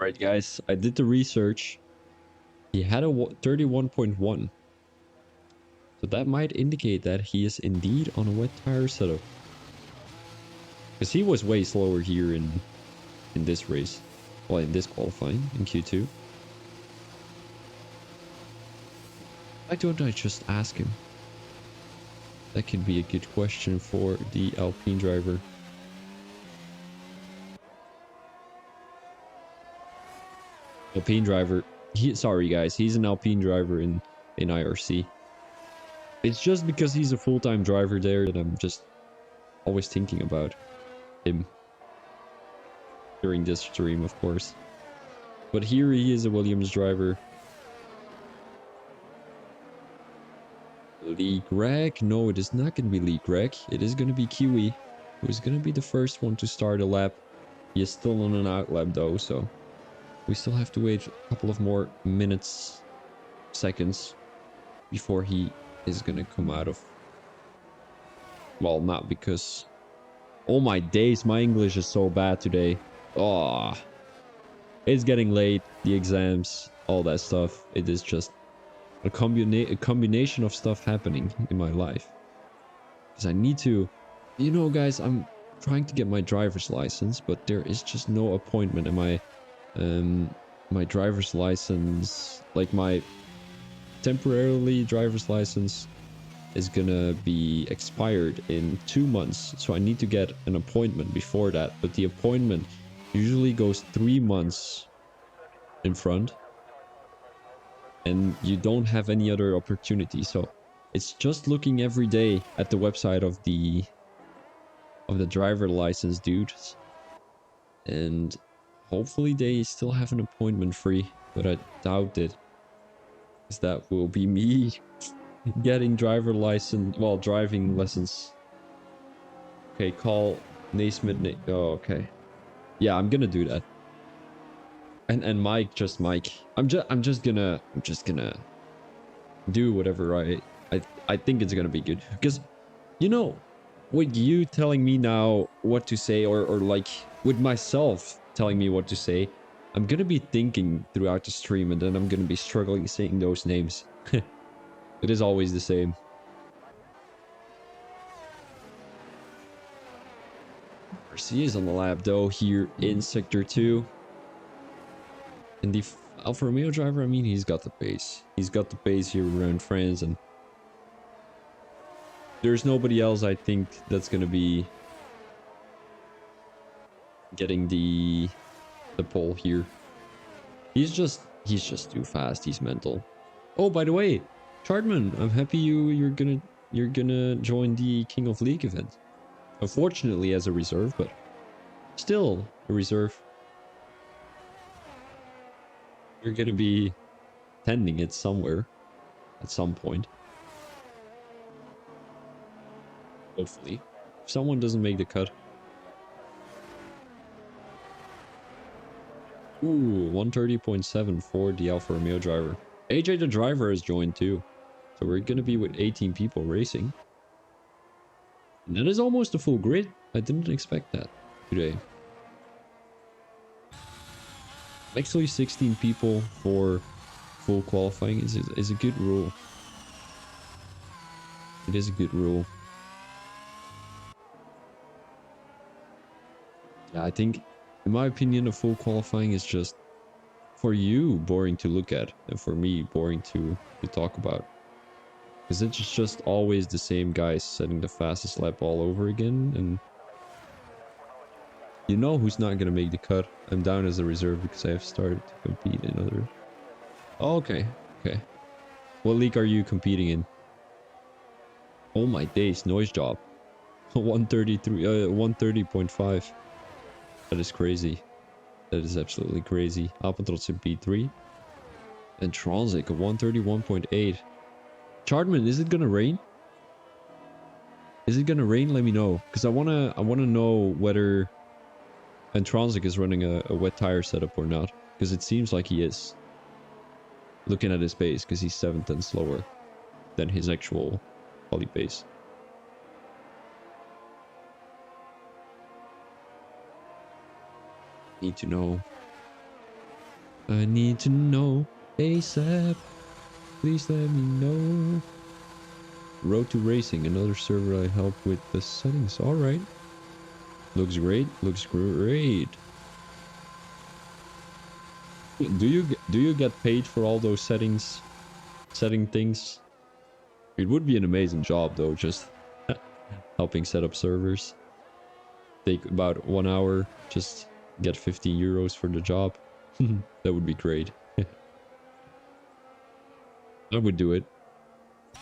Alright guys, I did the research. He had a 31.1. So that might indicate that he is indeed on a wet tire setup. Because he was way slower here in this race. Well, in this qualifying, in Q2. Why don't I just ask him? That could be a good question for the Alpine driver. Alpine driver. Sorry guys, he's an Alpine driver in IRC. It's just because he's a full-time driver there that I'm just always thinking about him. during this stream, of course. But here he is, a Williams driver. Lee Greg? No, it is not going to be Lee Greg. It is going to be Kiwi, who's going to be the first one to start a lap. He is still on an out lap though, so we still have to wait a couple of more minutes, seconds, before he is going to come out of... Well, not because... Oh my days, my English is so bad today. Oh, it's getting late, the exams, all that stuff. It is just a combination of stuff happening in my life. Because I need to... You know, guys, I'm trying to get my driver's license, but there is just no appointment in my driver's license. Like, my temporarily driver's license is gonna be expired in 2 months, so I need to get an appointment before that. But the appointment usually goes 3 months in front, and you don't have any other opportunity. So it's just looking every day at the website of the driver license dudes, and hopefully they still have an appointment free, but I doubt it, because that will be me getting driving lessons. Okay, call Naismith. Oh, okay. Yeah, I'm gonna do that. And Mike, just Mike. I'm just gonna do whatever I think it's gonna be good. Because, you know, with you telling me now what to say, or like with myself telling me what to say, I'm gonna be thinking throughout the stream, and then I'm gonna be struggling saying those names. It is always the same. Mercy is on the lap though, here in Sector 2. And the Alfa Romeo driver, I mean, he's got the pace. He's got the pace here around France, and there's nobody else, I think, that's gonna be getting the pole here. He's just too fast. He's mental. Oh, by the way, Chardman, I'm happy you're gonna join the King of League event. Unfortunately as a reserve, but still a reserve. You're gonna be attending it somewhere at some point. Hopefully. If someone doesn't make the cut. Ooh, 130.7 for the Alfa Romeo driver. AJ the driver has joined too. So we're gonna be with 18 people racing. And that is almost a full grid. I didn't expect that today. Actually 16 people for full qualifying is a good rule. It is a good rule. Yeah, I think, in my opinion, a full qualifying is just, for you, boring to look at, and for me, boring to talk about. Because it's just always the same guys setting the fastest lap all over again, and you know who's not gonna make the cut. I'm down as a reserve because I have started to compete in other... Oh, okay, okay. What league are you competing in? Oh my days, noise job. 130.5. That is crazy. That is absolutely crazy. Alpentrots in P3. And Transic, a 131.8. Chardman, is it gonna rain? Is it gonna rain? Let me know. Because I wanna know whether Transic is running a wet tire setup or not. Because it seems like he is. Looking at his pace, because he's 7/10 slower than his actual quali pace. Need to know. I need to know ASAP. Please let me know. Road to Racing, another server I help with the settings. Alright. Looks great. Looks great. Do you get paid for all those setting things? It would be an amazing job though, just helping set up servers. Take about 1 hour, just get 15 euros for the job. That would be great. I would do it.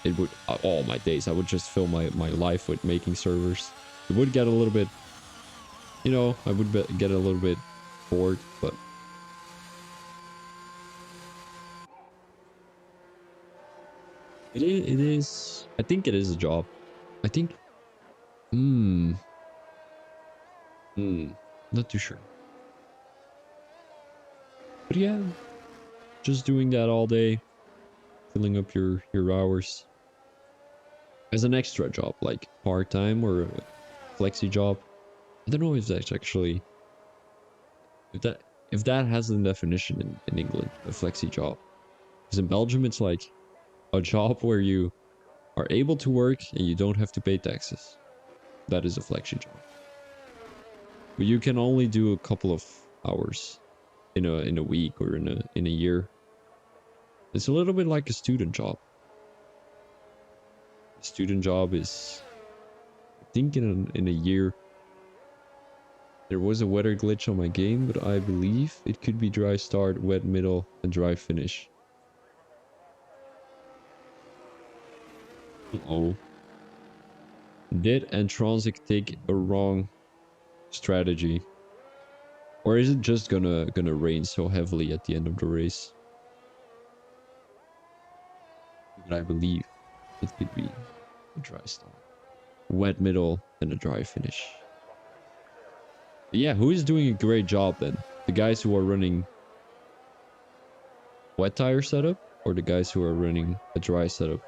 It would, all my days, I would just fill my life with making servers. It would get a little bit, you know, I would get a little bit bored, but it is. I think it is a job. I think. Hmm. Not too sure. But yeah, just doing that all day, filling up your hours as an extra job, like part-time or a flexi job. I don't know if that's actually if that has a definition in England, a flexi job. Because in Belgium it's like a job where you are able to work and you don't have to pay taxes. That is a flexi job. But you can only do a couple of hours in a week or in a year. It's a little bit like a student job. A student job is, I think in a year. There was a weather glitch on my game, but I believe it could be dry start, wet middle, and dry finish. Uh-oh. Did Antronsic take a wrong strategy? Or is it just gonna rain so heavily at the end of the race? But I believe it could be a dry start, wet middle, and a dry finish. But yeah, who is doing a great job then? The guys who are running wet tire setup or the guys who are running a dry setup?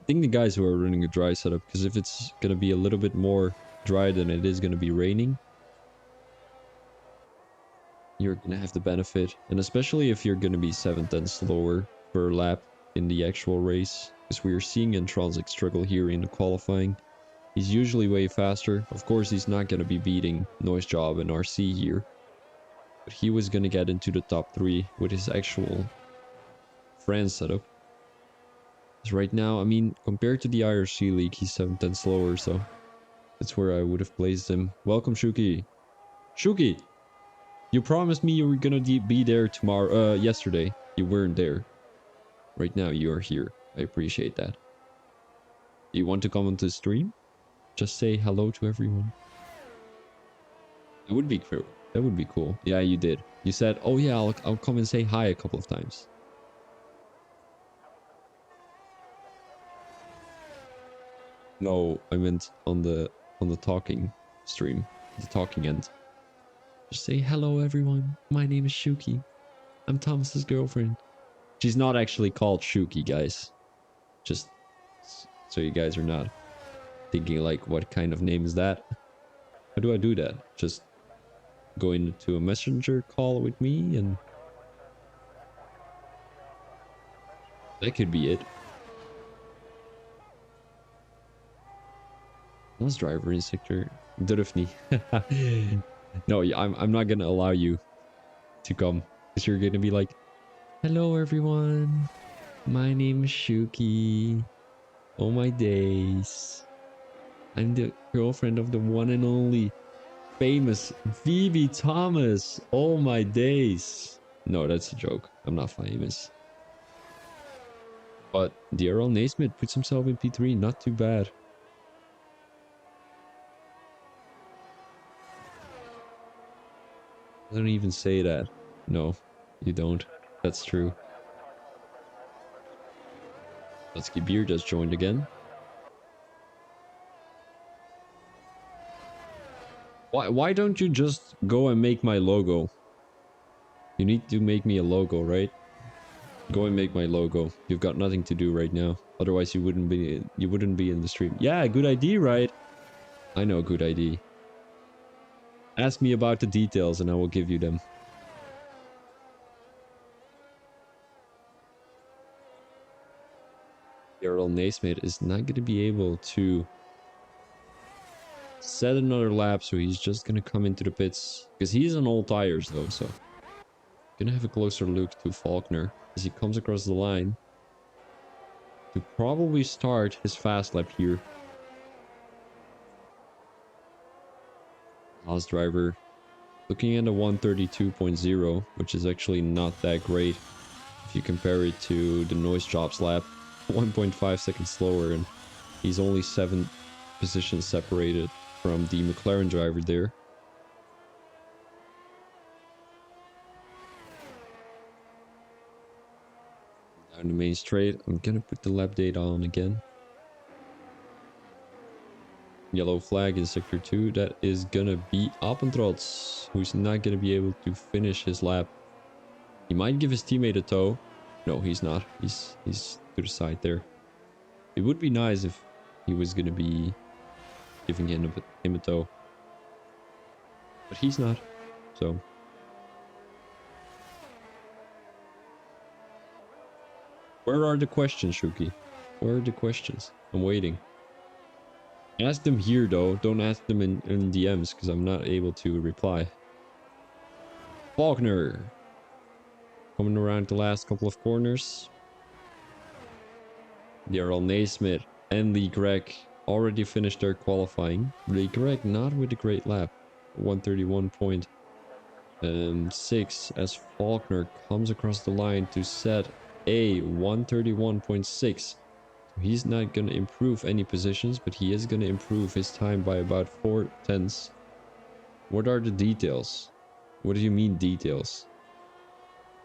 I think the guys who are running a dry setup, because if it's gonna be a little bit more dry than it is gonna be raining, you're gonna have the benefit. And especially if you're gonna be 7th and slower per lap in the actual race, because we are seeing Intronsic struggle here in the qualifying. He's usually way faster. Of course, he's not gonna be beating Noise Job and RC here, but he was gonna get into the top 3 with his actual France setup. Because right now, I mean, compared to the IRC League, he's 7th and slower, so that's where I would have placed him. Welcome, Shuki. Shuki! You promised me you were gonna be there tomorrow, yesterday. You weren't there. Right now, you are here. I appreciate that. Do you want to come on the stream? Just say hello to everyone. That would be cool. That would be cool. Yeah, you did. You said, oh yeah, I'll come and say hi a couple of times. No, I meant on the talking stream. The talking end. Just say hello everyone. My name is Shuki. I'm Thomas's girlfriend. She's not actually called Shuki, guys. Just so you guys are not thinking like, what kind of name is that? How do I do that? Just go into a messenger call with me and that could be it. Bus driver in sector Durfni. No, I'm not gonna allow you to come because you're gonna be like, hello everyone, my name is Shuki. Oh my days, I'm the girlfriend of the one and only famous Phoebe Thomas. Oh my days. No, that's a joke. I'm not famous. But DRL Naismith puts himself in P3. Not too bad. I don't even say that. No, you don't. That's true. Lusky Beer just joined again. Why don't you just go and make my logo? You need to make me a logo, right? Go and make my logo. You've got nothing to do right now. Otherwise you wouldn't be in the stream. Yeah, good idea, right? I know, good idea. Ask me about the details and I will give you them. Earl Naismith is not going to be able to set another lap, so he's just going to come into the pits. Because he's on old tires though, so... Gonna have a closer look to Faulkner as he comes across the line to probably start his fast lap here. Haas driver looking at a 132.0, which is actually not that great if you compare it to the Noise Jobs lap. 1.5 seconds slower, and he's only 7 positions separated from the McLaren driver there. Down the main straight. I'm gonna put the lap data on again. Yellow flag in sector 2. That is gonna be Appentrots, who's not gonna be able to finish his lap. He might give his teammate a tow. No, he's not. He's to the side there. It would be nice if he was gonna be giving him a tow. But he's not. So. Where are the questions, Shuki? Where are the questions? I'm waiting. Ask them here, though. Don't ask them in DMs, because I'm not able to reply. Faulkner. Coming around the last couple of corners. Daryl Naismith and Lee Gregg already finished their qualifying. Lee Gregg not with a great lap. 131.6 as Faulkner comes across the line to set a 131.6. He's not going to improve any positions, but he is going to improve his time by about 4 tenths. What are the details? What do you mean details?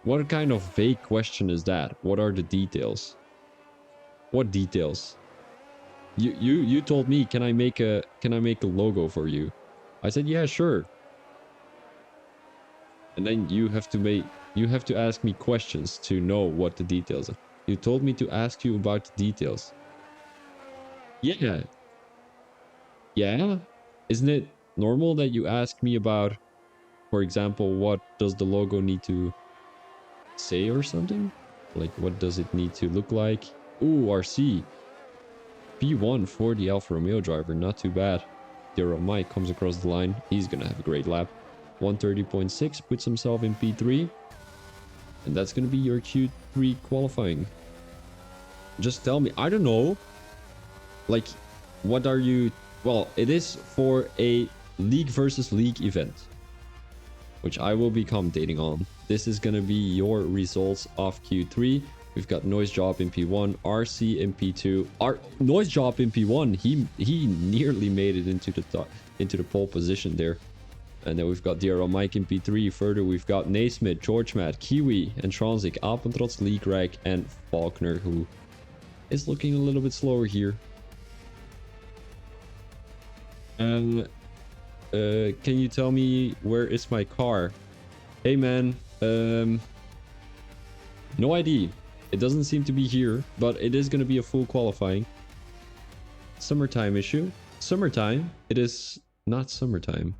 What kind of vague question is that? What are the details? What details? You told me, can I make a logo for you? I said, yeah, sure. And then you have to ask me questions to know what the details are. You told me to ask you about the details. Yeah. Yeah? Isn't it normal that you ask me about, for example, what does the logo need to say or something? Like, what does it need to look like? Ooh, RC. P1 for the Alfa Romeo driver. Not too bad. Daryl Mike comes across the line. He's going to have a great lap. 130.6 puts himself in P3. And that's going to be your Q3 qualifying. Just tell me. I don't know. Like, what are you... Well, it is for a league versus league event, which I will be commentating on. This is going to be your results of Q3. We've got Noise Job in P1, RC in P2. Our Noise Job in P1, he nearly made it into the pole position there. And then we've got DRL Mike in P3. Further, we've got Naismith, George Matt, Kiwi, and Transic, Appentrots, Lee Gregg, and Faulkner, who is looking a little bit slower here. Can you tell me where is my car? Hey man, no ID. It doesn't seem to be here, but it is going to be a full qualifying. Summertime issue. Summertime. It is not summertime.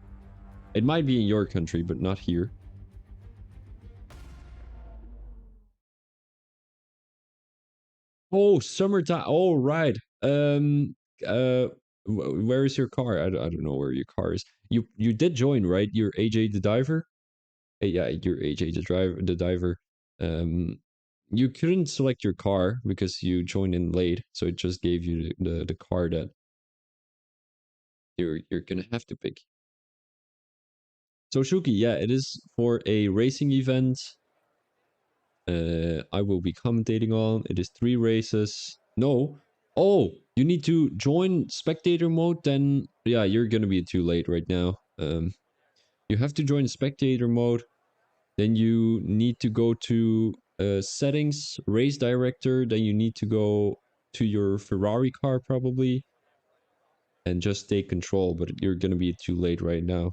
It might be in your country, but not here. Oh, summertime. Oh, right. Where is your car? I don't know where your car is. You did join, right? You're AJ the diver. Yeah, you're AJ the diver. You couldn't select your car because you joined in late, so it just gave you the car that you're gonna have to pick. So Shuki, yeah, it is for a racing event. I will be commentating on. It is 3 races. No. Oh, you need to join spectator mode, then yeah, you're gonna be too late right now. You have to join spectator mode. Then you need to go to settings, race director. Then you need to go to your Ferrari car probably. And just take control, but you're gonna be too late right now.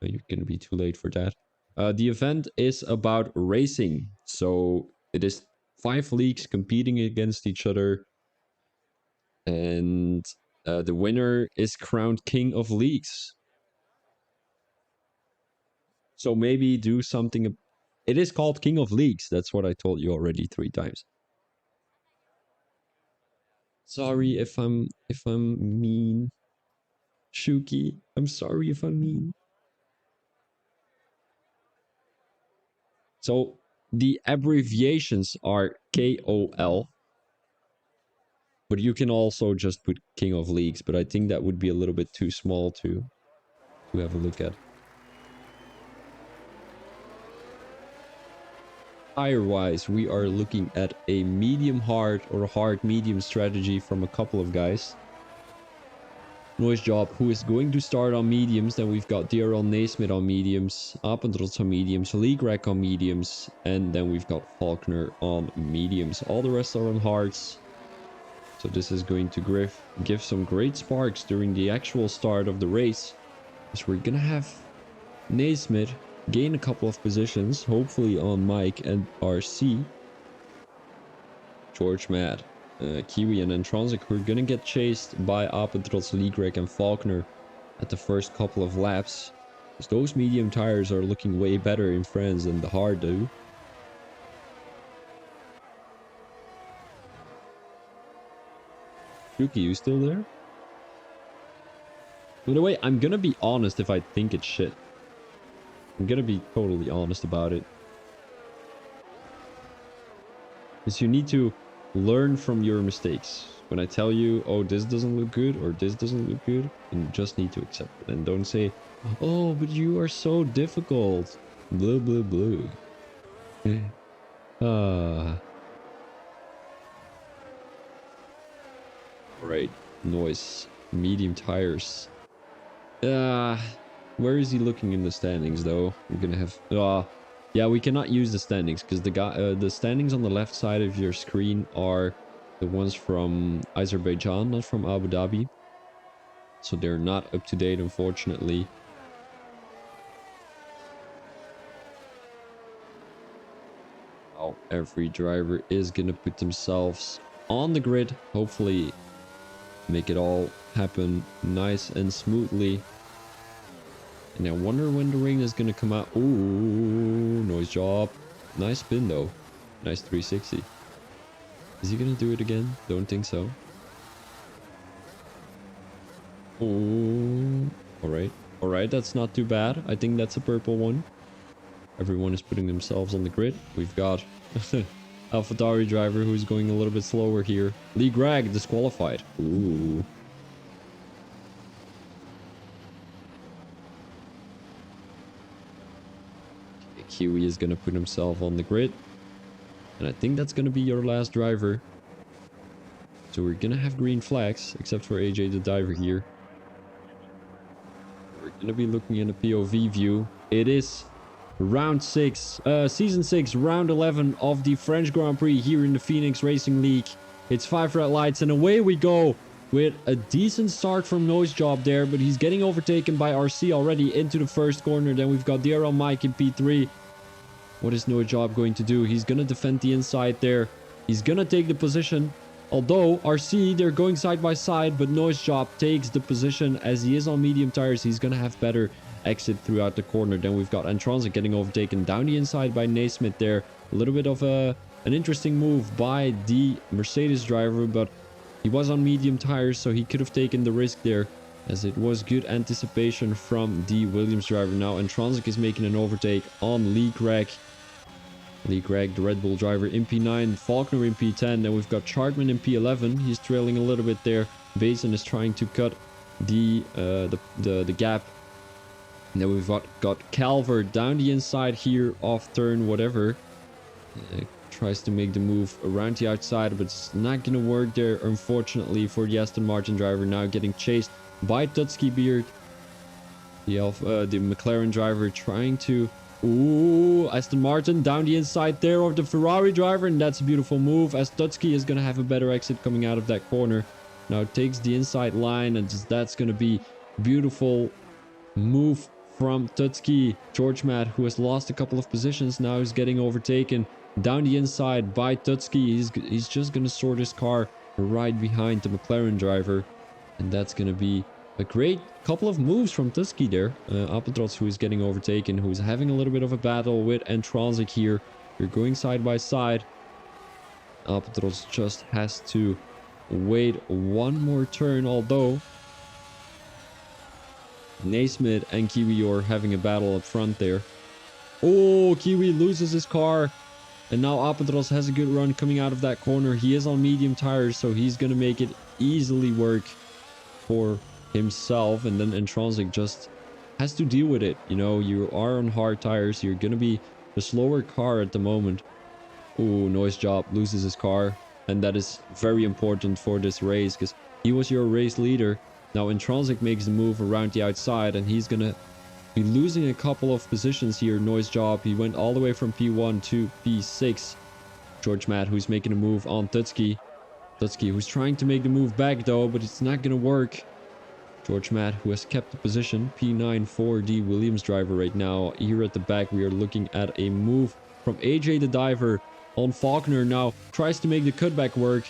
You're gonna be too late for that. The event is about racing. So it is 5 leagues competing against each other. And the winner is crowned King of Leagues. So maybe do something. It is called King of Leagues. That's what I told you already 3 times. Sorry if I'm mean. Shuki, I'm sorry if I'm mean. So the abbreviations are KOL. But you can also just put King of Leagues, but I think that would be a little bit too small to have a look at. Tire-wise, we are looking at a medium hard or hard medium strategy from a couple of guys. Noise Job, who is going to start on mediums. Then we've got DRL Naismith on mediums, Apendrots on mediums, Lee Greg on mediums, and then we've got Faulkner on mediums. All the rest are on hards. So this is going to give some great sparks during the actual start of the race. Because we're gonna have Naismith gain a couple of positions, hopefully on Mike and RC. George Mad, Kiwi and Entronsic, who are gonna get chased by Apendrots, Lee Greg and Faulkner at the first couple of laps. Because those medium tires are looking way better in France than the hard do. Yuki, you still there? By the way, I'm gonna be honest if I think it's shit. I'm gonna be totally honest about it. Because you need to learn from your mistakes. When I tell you, oh, this doesn't look good or this doesn't look good, you just need to accept it. And don't say, oh, but you are so difficult. Blah, blah, blah. Alright, noise. Medium tires. Where is he looking in the standings, though? We're gonna have... yeah, we cannot use the standings, because the standings on the left side of your screen are the ones from Azerbaijan, not from Abu Dhabi. So they're not up to date, unfortunately. Oh, every driver is gonna put themselves on the grid. Hopefully make it all happen nice and smoothly. And I wonder when the rain is gonna come out. Ooh, Noise Job. Nice spin though. Nice 360. Is he gonna do it again? Don't think so. Ooh. Alright. Alright, that's not too bad. I think that's a purple one. Everyone is putting themselves on the grid. We've got AlphaTauri driver who's going a little bit slower here. Lee Greg disqualified. Ooh. Kiwi is going to put himself on the grid. And I think that's going to be your last driver. So we're going to have green flags, except for AJ the diver here. We're going to be looking in a POV view. It is round 6, season 6, round 11 of the French Grand Prix here in the Phoenix Racing League. It's 5 red lights and away we go with a decent start from Noise Job there, but he's getting overtaken by RC already into the first corner. Then we've got DRL Mike in P3. What is Noise Job going to do? He's going to defend the inside there. He's going to take the position. Although RC, they're going side by side, but Noise Job takes the position as he is on medium tires. He's going to have better exit throughout the corner. Then we've got Entronsic getting overtaken down the inside by Naismith there. A little bit of an interesting move by the Mercedes driver, but he was on medium tires, so he could have taken the risk there, as it was good anticipation from the Williams driver. Now Entronsic is making an overtake on Lee Greg. Lee Greg, the Red Bull driver, in P9, Faulkner in P10. Then we've got Chartman in P11. He's trailing a little bit there. Basin is trying to cut the gap. And then we've got Calvert down the inside here off turn whatever. Tries to make the move around the outside, but it's not going to work there, unfortunately, for the Aston Martin driver. Now getting chased by Tutski Beard. The McLaren driver trying to... Ooh, Aston Martin down the inside there of the Ferrari driver, and that's a beautiful move, as Tutski is going to have a better exit coming out of that corner. Now it takes the inside line, and that's going to be beautiful move from Tutski. George Matt, who has lost a couple of positions, now is getting overtaken down the inside by Tutski. He's just going to sort his car right behind the McLaren driver, and that's going to be a great couple of moves from Tutski there. Apendrots, who is getting overtaken, who's having a little bit of a battle with Entronsic here. They're going side by side. Apendrots just has to wait one more turn, although Naismith and Kiwi are having a battle up front there. Oh, Kiwi loses his car. And now Apendrots has a good run coming out of that corner. He is on medium tires, so he's going to make it easily work for himself. And then Entronsic just has to deal with it. You know, you are on hard tires. You're going to be the slower car at the moment. Oh, Noise Job loses his car. And that is very important for this race, because he was your race leader. Now Intronsic makes the move around the outside, and he's gonna be losing a couple of positions here. Noise Job, he went all the way from P1 to P6. George Matt, who's making a move on Tutski. Tutski, who's trying to make the move back though, but it's not gonna work. George Matt, who has kept the position. P9 4D Williams driver right now. Here at the back, we are looking at a move from AJ the Diver on Faulkner. Now tries to make the cutback work.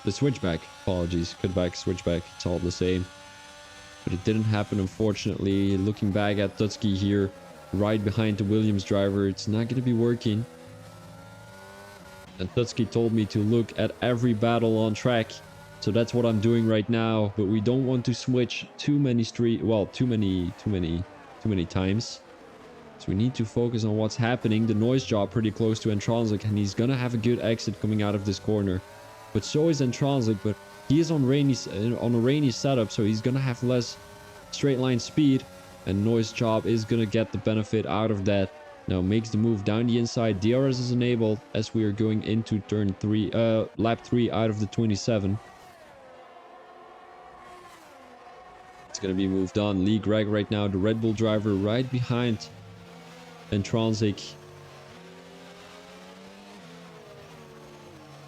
The switchback, apologies, cutback, switchback, it's all the same. But it didn't happen, unfortunately. Looking back at Tutski here, right behind the Williams driver, it's not going to be working. And Tutski told me to look at every battle on track. So that's what I'm doing right now. But we don't want to switch too many times. So we need to focus on what's happening. The Noise Job pretty close to Intronsic, and he's going to have a good exit coming out of this corner. But so is Intronsic, but he is on a rainy setup, so he's gonna have less straight line speed, and Noise Job is gonna get the benefit out of that. Now makes the move down the inside. DRS is enabled as we are going into lap 3 out of the 27. It's gonna be moved on. Lee Greg right now, the Red Bull driver, right behind Intronsic.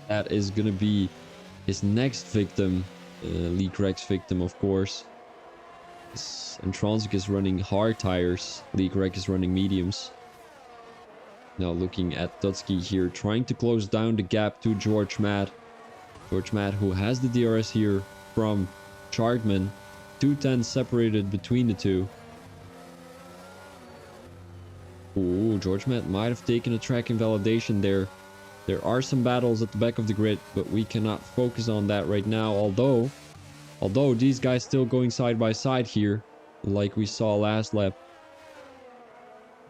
That is gonna be his next victim. Lee Greg's victim, of course. Intronsic is running hard tires. Lee Greg is running mediums. Now looking at Tutski here, trying to close down the gap to George Matt. George Matt, who has the DRS here from Chartman. 210 separated between the two. Ooh, George Matt might have taken a track invalidation there. There are some battles at the back of the grid, but we cannot focus on that right now. Although these guys still going side by side here, like we saw last lap.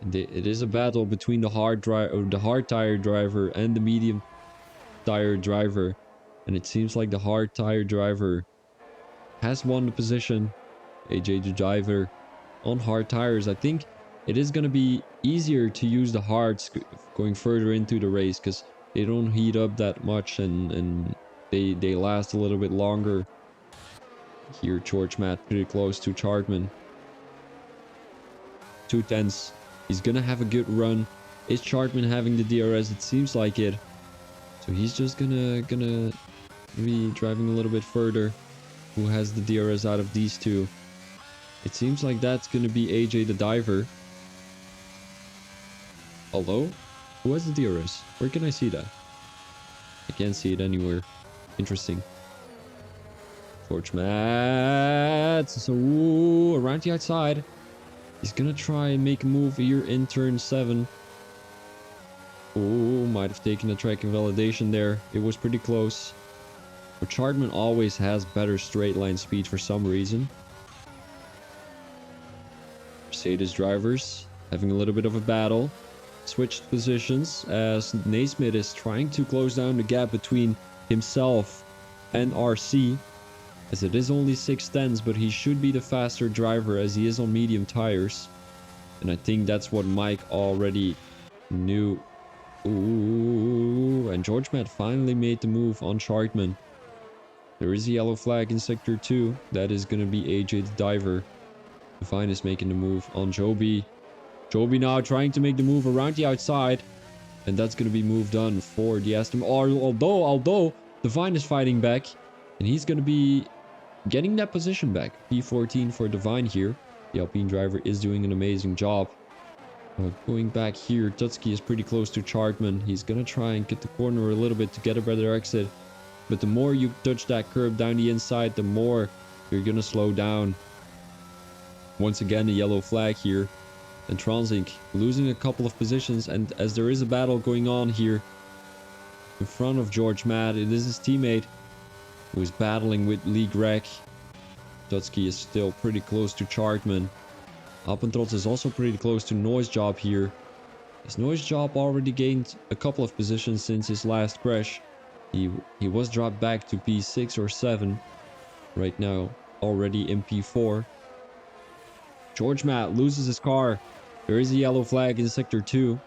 And it is a battle between the hard tire driver and the medium tire driver, and it seems like the hard tire driver has won the position. AJ the Diver on hard tires. I think it is going to be easier to use the hards going further into the race because they don't heat up that much, and they last a little bit longer. Here George Matt pretty close to Chartman. 210s. He's gonna have a good run. Is Chartman having the DRS? It seems like it. So he's just gonna be driving a little bit further. Who has the DRS out of these two? It seems like that's gonna be AJ the Diver. Although, who has the DRS? Where can I see that? I can't see it anywhere. Interesting. George Matt. So around the outside. He's gonna try and make a move here in turn 7. Oh, might have taken a track invalidation there. It was pretty close. But Chartman always has better straight line speed for some reason. Mercedes drivers having a little bit of a battle. Switched positions as Naismith is trying to close down the gap between himself and RC, as it is only 6/10s, but he should be the faster driver as he is on medium tires, and I think that's what Mike already knew. Ooh, and George Matt finally made the move on Chartman. There is a yellow flag in sector 2. That is going to be AJ the Diver. Divine is making the move on Joby. Joby now trying to make the move around the outside. And that's going to be moved on for the Aston. Although Divine is fighting back. And he's going to be getting that position back. P14 for Divine here. The Alpine driver is doing an amazing job. Going back here, Tutski is pretty close to Chartman. He's going to try and get the corner a little bit to get a better exit. But the more you touch that curb down the inside, the more you're going to slow down. Once again, a yellow flag here. And Intronsic losing a couple of positions, and as there is a battle going on here in front of George Matt, it is his teammate who is battling with Lee Greg. Tutski is still pretty close to Chartman. Alpentrots is also pretty close to Noise Job here. His Noise Job already gained a couple of positions since his last crash. He was dropped back to P6 or 7. Right now, already in P4. George Matt loses his car. There is a yellow flag in sector 2.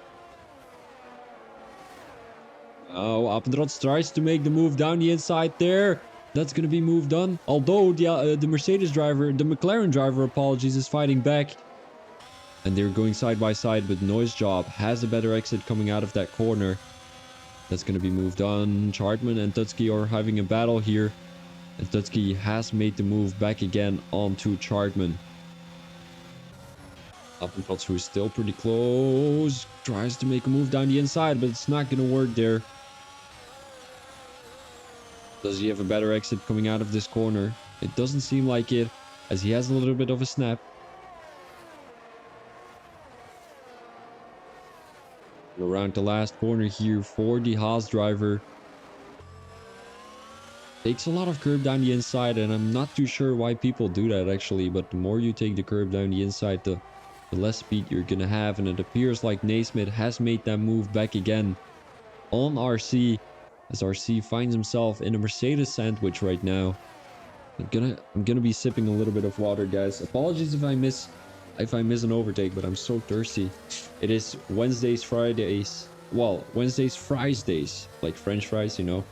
Oh, Alpentrots tries to make the move down the inside there. That's going to be moved on. Although the Mercedes driver, the McLaren driver, apologies, is fighting back. And they're going side by side, but Noise Job has a better exit coming out of that corner. That's going to be moved on. Chartman and Tutsky are having a battle here. And Tutsky has made the move back again onto Chartman. Appentrotz, who is still pretty close, tries to make a move down the inside, but it's not going to work there. Does he have a better exit coming out of this corner? It doesn't seem like it, as he has a little bit of a snap. Around the last corner here for the Haas driver. Takes a lot of curb down the inside, and I'm not too sure why people do that actually, but the more you take the curb down the inside, the less speed you're gonna have, and it appears like Naismith has made that move back again on RC, as RC finds himself in a Mercedes sandwich right now. I'm gonna be sipping a little bit of water, guys. Apologies if I miss an overtake, but I'm so thirsty. It is Wednesdays, Fridays. Well, Wednesdays, fries days, like French fries, you know.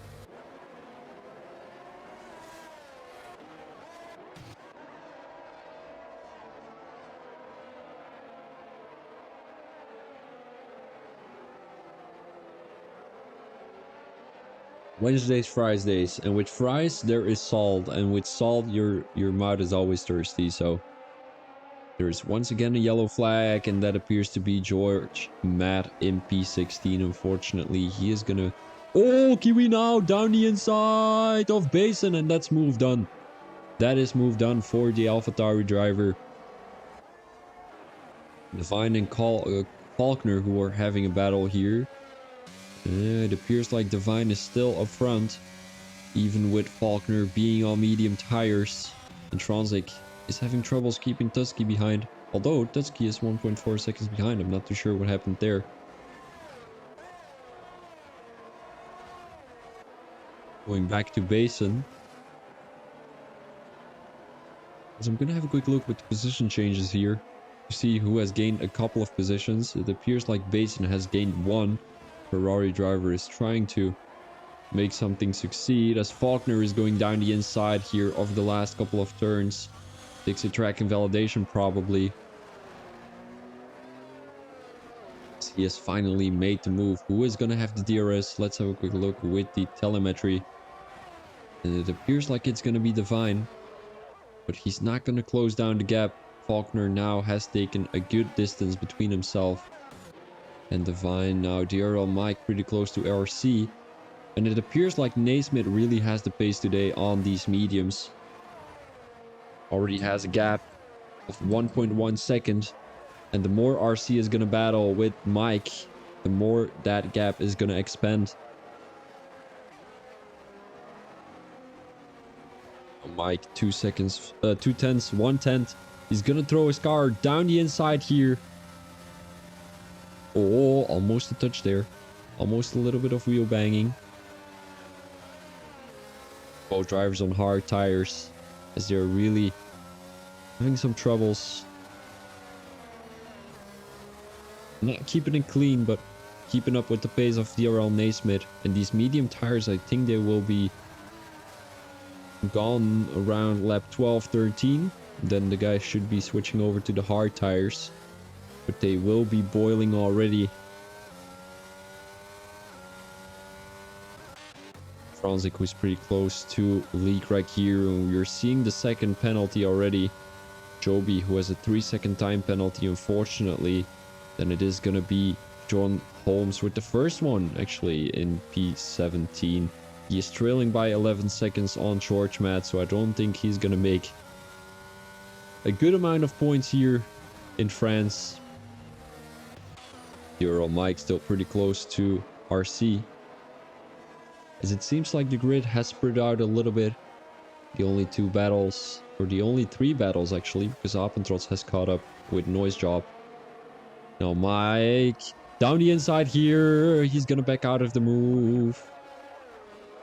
Wednesdays, fries days, and with fries there is salt, and with salt your mouth is always thirsty. So there is once again a yellow flag, and that appears to be George Matt in P16. Unfortunately, he is gonna... Oh, Kiwi now down the inside of Basin, and that's moved on. That is moved on for the AlphaTauri driver. Divine and Faulkner, who are having a battle here. It appears like Divine is still up front, even with Faulkner being on medium tires. And Tronzik is having troubles keeping Tutsky behind. Although Tutsky is 1.4 seconds behind. I'm not too sure what happened there. Going back to Basin. So I'm going to have a quick look with the position changes here to see who has gained a couple of positions. It appears like Basin has gained one. Ferrari driver is trying to make something succeed, as Faulkner is going down the inside here over the last couple of turns. Takes a track invalidation probably. He has finally made the move. Who is going to have the DRS? Let's have a quick look with the telemetry. And it appears like it's going to be Divine, but he's not going to close down the gap. Faulkner now has taken a good distance between himself and Divine. Now DRL Mike pretty close to RC. And it appears like Naismith really has the pace today on these mediums. Already has a gap of 1.1 seconds. And the more RC is going to battle with Mike, the more that gap is going to expand. Mike, 2 seconds, 2 tenths, 1/10. He's going to throw his car down the inside here. Oh, almost a touch there. Almost a little bit of wheel banging. Both drivers on hard tires, as they're really having some troubles. Not keeping it clean, but keeping up with the pace of DRL Naismith. And these medium tires, I think they will be gone around lap 12, 13. Then the guys should be switching over to the hard tires. But they will be boiling already. Franzik was pretty close to leak right here, and we're seeing the second penalty already. Joby, who has a 3-second time penalty, unfortunately. Then it is going to be John Holmes with the first one, actually, in P17. He is trailing by 11 seconds on George Matt, so I don't think he's going to make a good amount of points here in France. Euro Mike still pretty close to RC, as it seems like the grid has spread out a little bit. The only 2 battles, or the only 3 battles actually, because Appentrotz has caught up with Noise Job. Now Mike down the inside here. He's gonna back out of the move.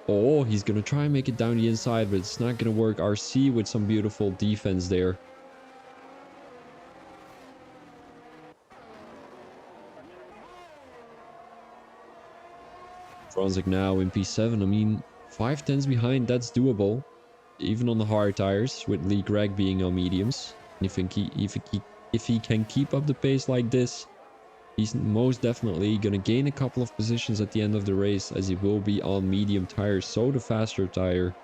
Oh, he's gonna try and make it down the inside, but it's not gonna work. RC with some beautiful defense there. Franzik now in P7. I mean, 5 tenths behind, that's doable. Even on the hard tires, with Lee Gregg being on mediums. And if he can keep up the pace like this, he's most definitely going to gain a couple of positions at the end of the race, as he will be on medium tires, so the faster tire.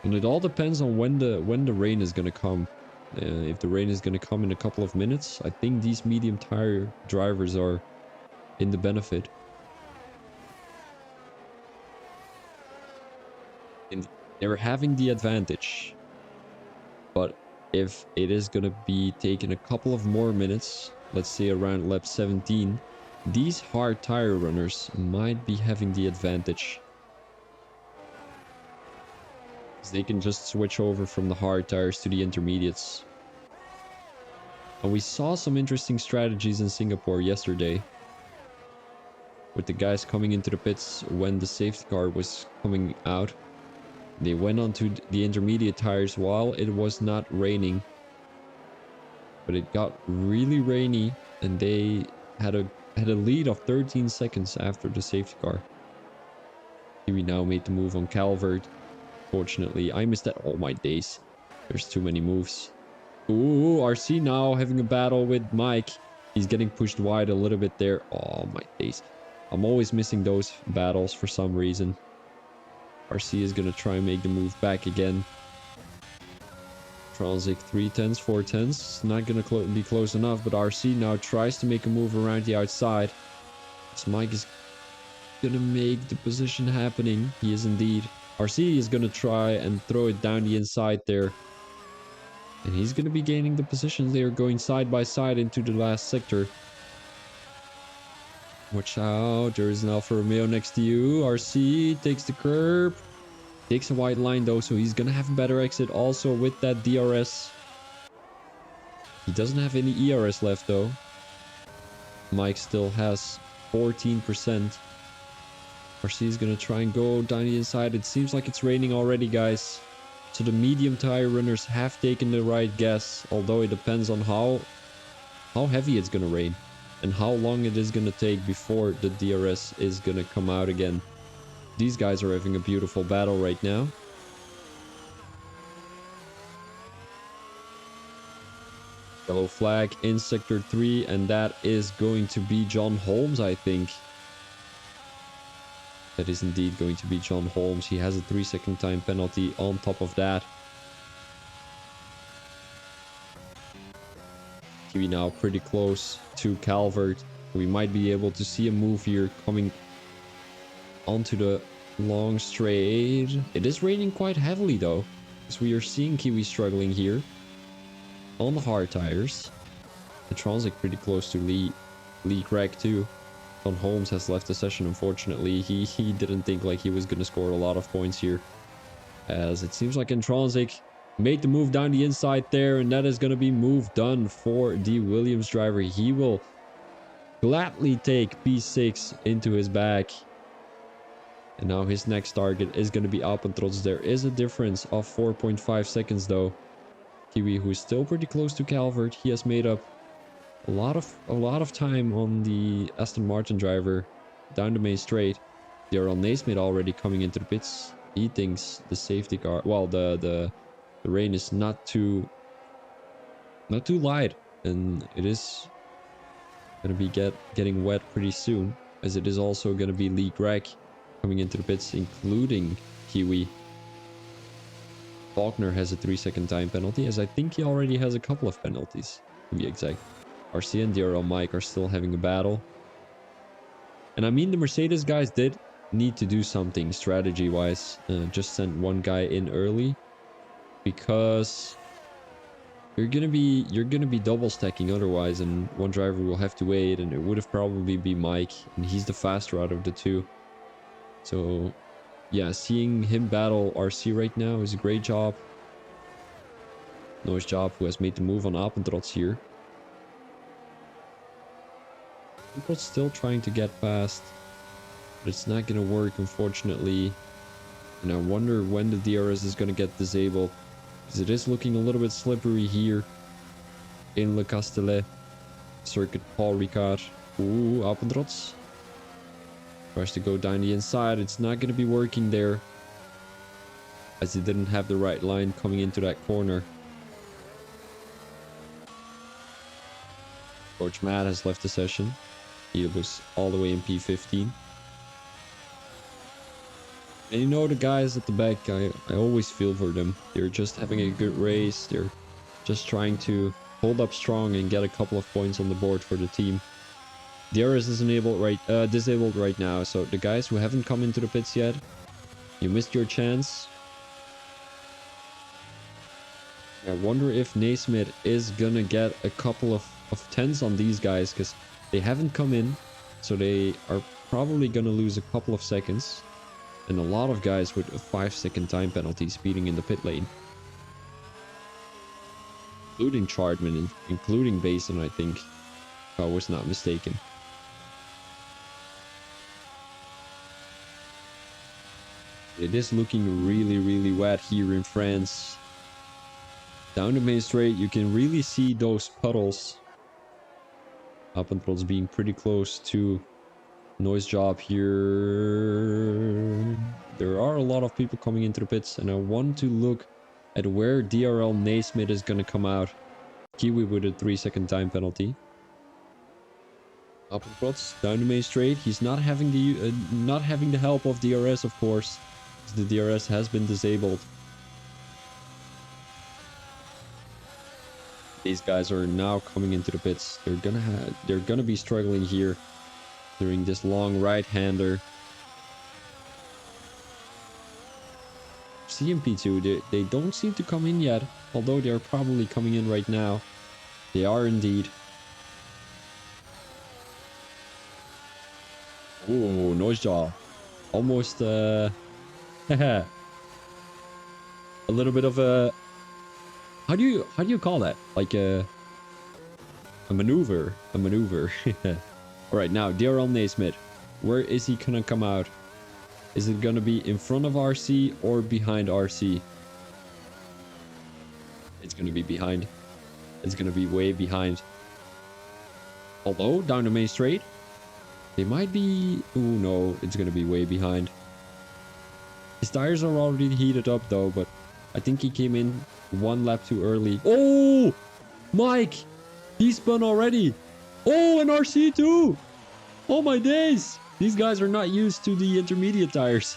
And it all depends on when the rain is going to come. If the rain is going to come in a couple of minutes, I think these medium tire drivers are in the benefit. And they're having the advantage. But if it is going to be taking a couple of more minutes, let's say around lap 17, these hard tire runners might be having the advantage. They can just switch over from the hard tires to the intermediates. And we saw some interesting strategies in Singapore yesterday, with the guys coming into the pits when the safety car was coming out. They went onto the intermediate tires while it was not raining. But it got really rainy, and they had a lead of 13 seconds after the safety car. We now made the move on Calvert. Fortunately, I missed that. Oh my days. There's too many moves. Ooh, RC now having a battle with Mike. He's getting pushed wide a little bit there. Oh my days. I'm always missing those battles for some reason. RC is going to try and make the move back again. Tronzik 3 tenths, 4 tenths. Not going to be close enough, but RC now tries to make a move around the outside. As Mike is going to make the position happening. He is indeed. RC is going to try and throw it down the inside there. And he's going to be gaining the positions. They are going side by side into the last sector. Watch out. There is an Alfa Romeo next to you. RC takes the curb. Takes a wide line though, so he's going to have a better exit also with that DRS. He doesn't have any ERS left though. Mike still has 14%. RC is going to try and go down the inside. It seems like it's raining already, guys. So the medium tire runners have taken the right guess, although it depends on how heavy it's going to rain and how long it is going to take before the DRS is going to come out again. These guys are having a beautiful battle right now. Yellow flag in sector 3, and that is going to be John Holmes, I think. That is indeed going to be John Holmes. He has a 3-second time penalty on top of that. Kiwi now pretty close to Calvert. We might be able to see a move here coming onto the long straight. It is raining quite heavily though, because we are seeing Kiwi struggling here on the hard tires. The Tronzik pretty close to Lee Gregg too. John Holmes has left the session, unfortunately. He didn't think like he was going to score a lot of points here, as it seems like Intronzik made the move down the inside there, and that is going to be move done for the Williams driver. He will gladly take P6 into his bag. And now his next target is going to be Alpentrots. There is a difference of 4.5 seconds though. Kiwi, who is still pretty close to Calvert, he has made up a lot of time on the Aston Martin driver down the main straight. Daryl Naismith already coming into the pits. He thinks the safety car, well, the rain is not too light, and it is gonna be getting wet pretty soon, as it is also gonna be Lee Gregg coming into the pits, including Kiwi. Faulkner has a 3-second time penalty, as I think he already has a couple of penalties, to be exact. RC and DRL Mike are still having a battle. And I mean, the Mercedes guys did need to do something strategy-wise. Just sent one guy in early, because you're gonna be double stacking otherwise, and one driver will have to wait, and it would have probably be Mike, and he's the faster out of the two. So yeah, seeing him battle RC right now is a great job. Nice job, who has made the move on Alpentrots here. People still trying to get past, but it's not going to work, unfortunately. And I wonder when the DRS is going to get disabled, because it is looking a little bit slippery here in Le Castellet. Circuit Paul Ricard. Ooh, Alpentrots. Tries to go down the inside. It's not going to be working there, as he didn't have the right line coming into that corner. Coach Matt has left the session. He was all the way in P15. And you know, the guys at the back, I always feel for them. They're just having a good race. They're just trying to hold up strong and get a couple of points on the board for the team. DRS is disabled right now, so the guys who haven't come into the pits yet, you missed your chance. I wonder if Naismith is gonna get a couple of 10s on these guys, because they haven't come in, so they are probably gonna lose a couple of seconds. And a lot of guys with a 5-second time penalty speeding in the pit lane. Including Chartman, including Basin, I think, if I was not mistaken. It is looking really, really wet here in France. Down the main straight, you can really see those puddles. Appentrots being pretty close to Noise Job here. There are a lot of people coming into the pits, and I want to look at where DRL Naismith is going to come out. Kiwi with a 3-second time penalty. Appentrots down the main straight. He's not having the help of DRS, of course. The DRS has been disabled. These guys are now coming into the pits. They're gonna be struggling here during this long right-hander. CMP2, they don't seem to come in yet, although they're probably coming in right now. They are indeed. Ooh, Noisejaw. Almost, a little bit of a... How do you call that? Like a maneuver. A maneuver. Alright, now, DRL Naismith. Where is he gonna come out? Is it gonna be in front of RC or behind RC? It's gonna be behind. It's gonna be way behind. Although, down the main straight, they might be... Oh no, it's gonna be way behind. His tires are already heated up though, but I think he came in one lap too early. Oh! Mike! He spun already! Oh, and RC too! Oh my days! These guys are not used to the intermediate tires.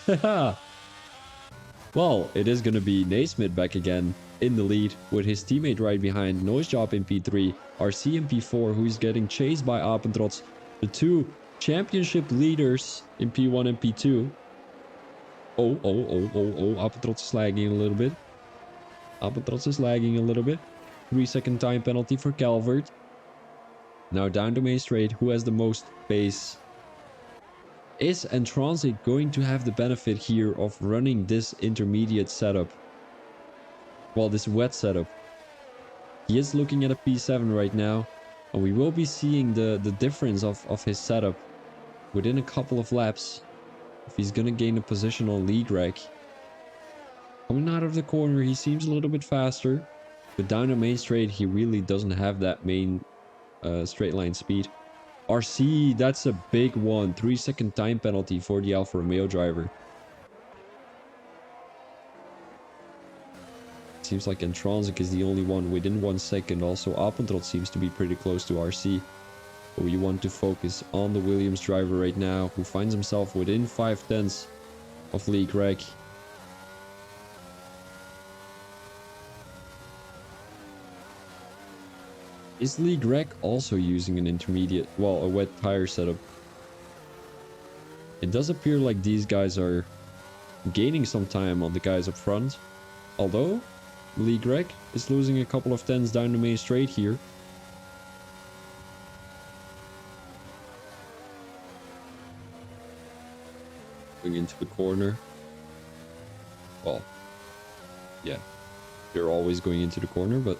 Well, it is gonna be Naismith back again in the lead with his teammate right behind. Noisejob in P3, RC in P4, who's getting chased by Appentrots. The two championship leaders in P1 and P2. Oh, Appentrots is lagging a little bit. Appentrots is lagging a little bit. 3-second time penalty for Calvert. Now down the main straight, who has the most pace? Is N-Transit going to have the benefit here of running this intermediate setup? Well, this wet setup. He is looking at a P7 right now, and we will be seeing the difference of his setup within a couple of laps. If he's gonna gain a position on lead rec. Coming out of the corner, he seems a little bit faster, but down the main straight, he really doesn't have that main straight line speed. RC, that's a big one. 3-second time penalty for the Alfa Romeo driver. Seems like N-Transit is the only one within 1 second. Also, Appentrot seems to be pretty close to RC. But we want to focus on the Williams driver right now, who finds himself within 5/10 of league rec. Is league rec also using an intermediate, well, a wet tire setup? It does appear like these guys are gaining some time on the guys up front. Although, league rec is losing a couple of 10s down the main straight here. Going into the corner. Well, yeah, they're always going into the corner, but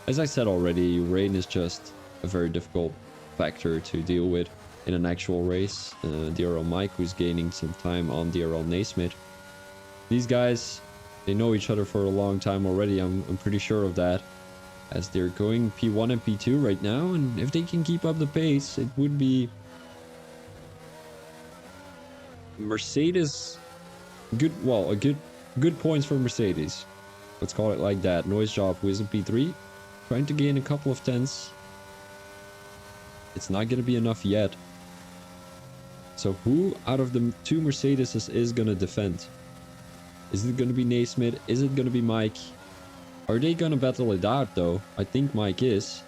as I said already, rain is just a very difficult factor to deal with in an actual race. DRL Mike, who's gaining some time on DRL Naismith. These guys, they know each other for a long time already, I'm pretty sure of that. As they're going P1 and P2 right now, and if they can keep up the pace, it would be Mercedes, a good points for Mercedes. Let's call it like that. Noise job, who is in P3, trying to gain a couple of tenths. It's not going to be enough yet. So who out of the two Mercedeses is going to defend? Is it going to be Naismith? Is it going to be Mike? Are they going to battle it out though? I think Mike is.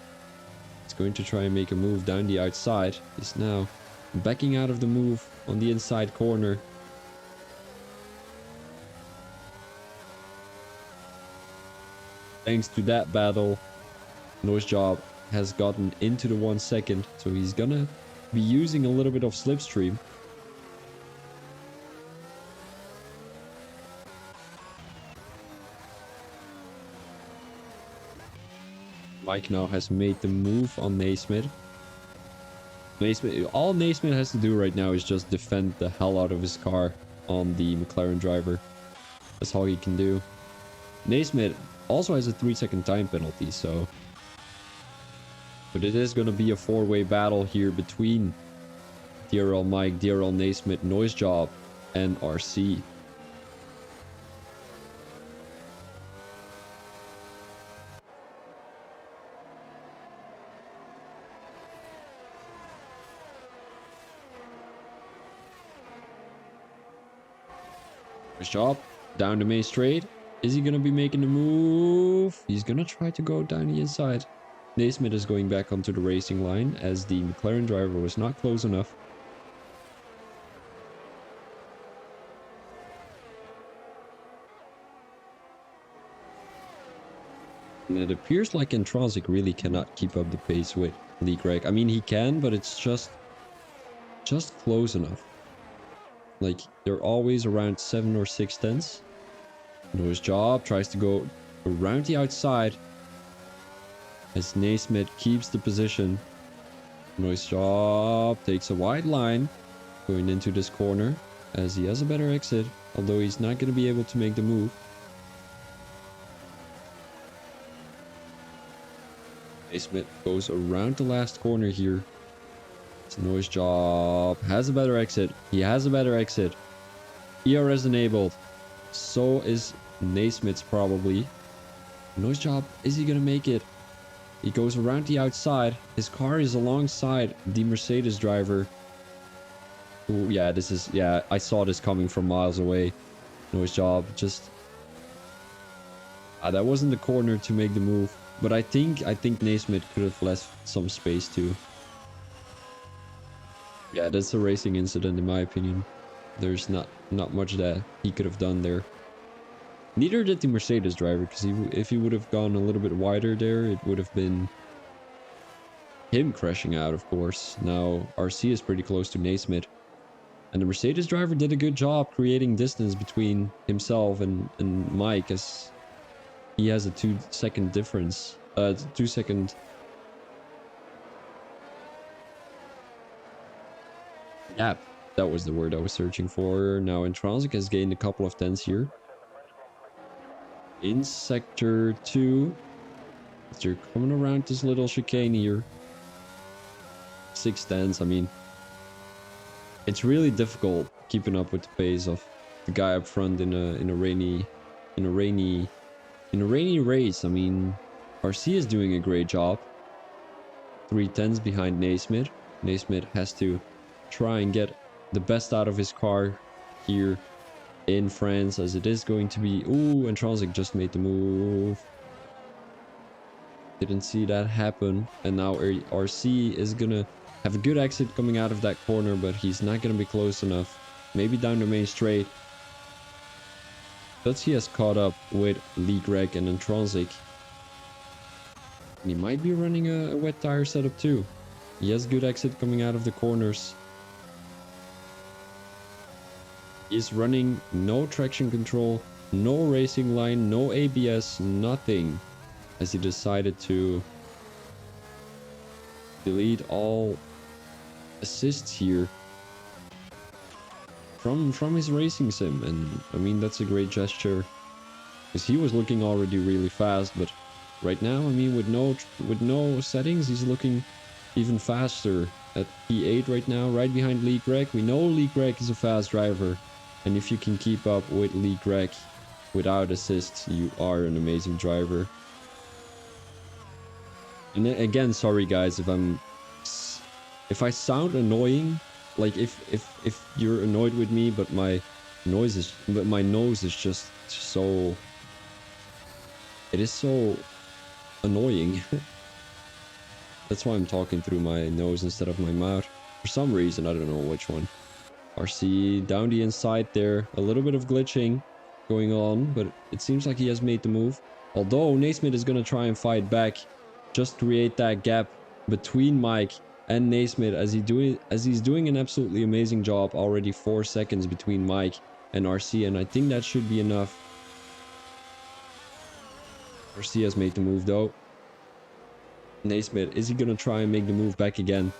He's going to try and make a move down the outside. He's now backing out of the move on the inside corner. Thanks to that battle, Noise Job has gotten into the 1 second, so he's gonna be using a little bit of slipstream. Mike now has made the move on Naismith. All Naismith has to do right now is just defend the hell out of his car on the McLaren driver. That's all he can do. Naismith also has a 3-second time penalty, so... But it is going to be a 4-way battle here between DRL Mike, DRL Naismith, Noise Job, and RC. Noise Job, down the main straight. Is he going to be making the move? He's going to try to go down the inside. Naismith is going back onto the racing line as the McLaren driver was not close enough. And it appears like Intronsic really cannot keep up the pace with Lee Greg. I mean, he can, but it's just close enough. Like, they're always around 7 or 6 tenths. Noise Job tries to go around the outside as Naismith keeps the position. Noise Job takes a wide line going into this corner as he has a better exit, although he's not going to be able to make the move. Naismith goes around the last corner here. It's Noise Job has a better exit. He has a better exit. ERS enabled. So is Naismith's probably. Noise Job, is he going to make it? He goes around the outside. His car is alongside the Mercedes driver. Ooh, yeah, I saw this coming from miles away. Noise Job, just... that wasn't the corner to make the move. But I think Naismith could have left some space too. Yeah, that's a racing incident in my opinion. There's not much that he could have done there. Neither did the Mercedes driver, because if he would have gone a little bit wider there, it would have been him crashing out, of course. Now, RC is pretty close to Naismith. And the Mercedes driver did a good job creating distance between himself and Mike, as he has a 2-second difference. 2-second... gap. That was the word I was searching for. Now, Intronsic has gained a couple of tenths here. In sector 2, they're coming around this little chicane here. 6 tenths. I mean, it's really difficult keeping up with the pace of the guy up front in a rainy race. I mean, RC is doing a great job. 3 tenths behind Naismith. Naismith has to try and get the best out of his car here in France, as it is going to be... Ooh, and Intronsic just made the move. Didn't see that happen. And now RC is gonna have a good exit coming out of that corner, but he's not gonna be close enough. Maybe down the main straight. But he has caught up with Lee Greg and Intronsic. And he might be running a wet tire setup too. He has good exit coming out of the corners. He's running no traction control, no racing line, no ABS, nothing, as he decided to delete all assists here from his racing sim. And I mean, that's a great gesture, because he was looking already really fast, but right now, I mean, with no settings, he's looking even faster at P8 right now, right behind Lee Greg. We know Lee Greg is a fast driver, and if you can keep up with Lee Greg without assists, you are an amazing driver. And then, again, sorry guys if I sound annoying, like if you're annoyed with me, but my nose is just so, it is so annoying. That's why I'm talking through my nose instead of my mouth. For some reason, I don't know which one. RC down the inside there. A little bit of glitching going on, but it seems like he has made the move. Although Naismith is going to try and fight back. Just create that gap between Mike and Naismith as he's doing an absolutely amazing job. Already 4 seconds between Mike and RC, and I think that should be enough. RC has made the move though. Naismith, is he gonna try and make the move back again?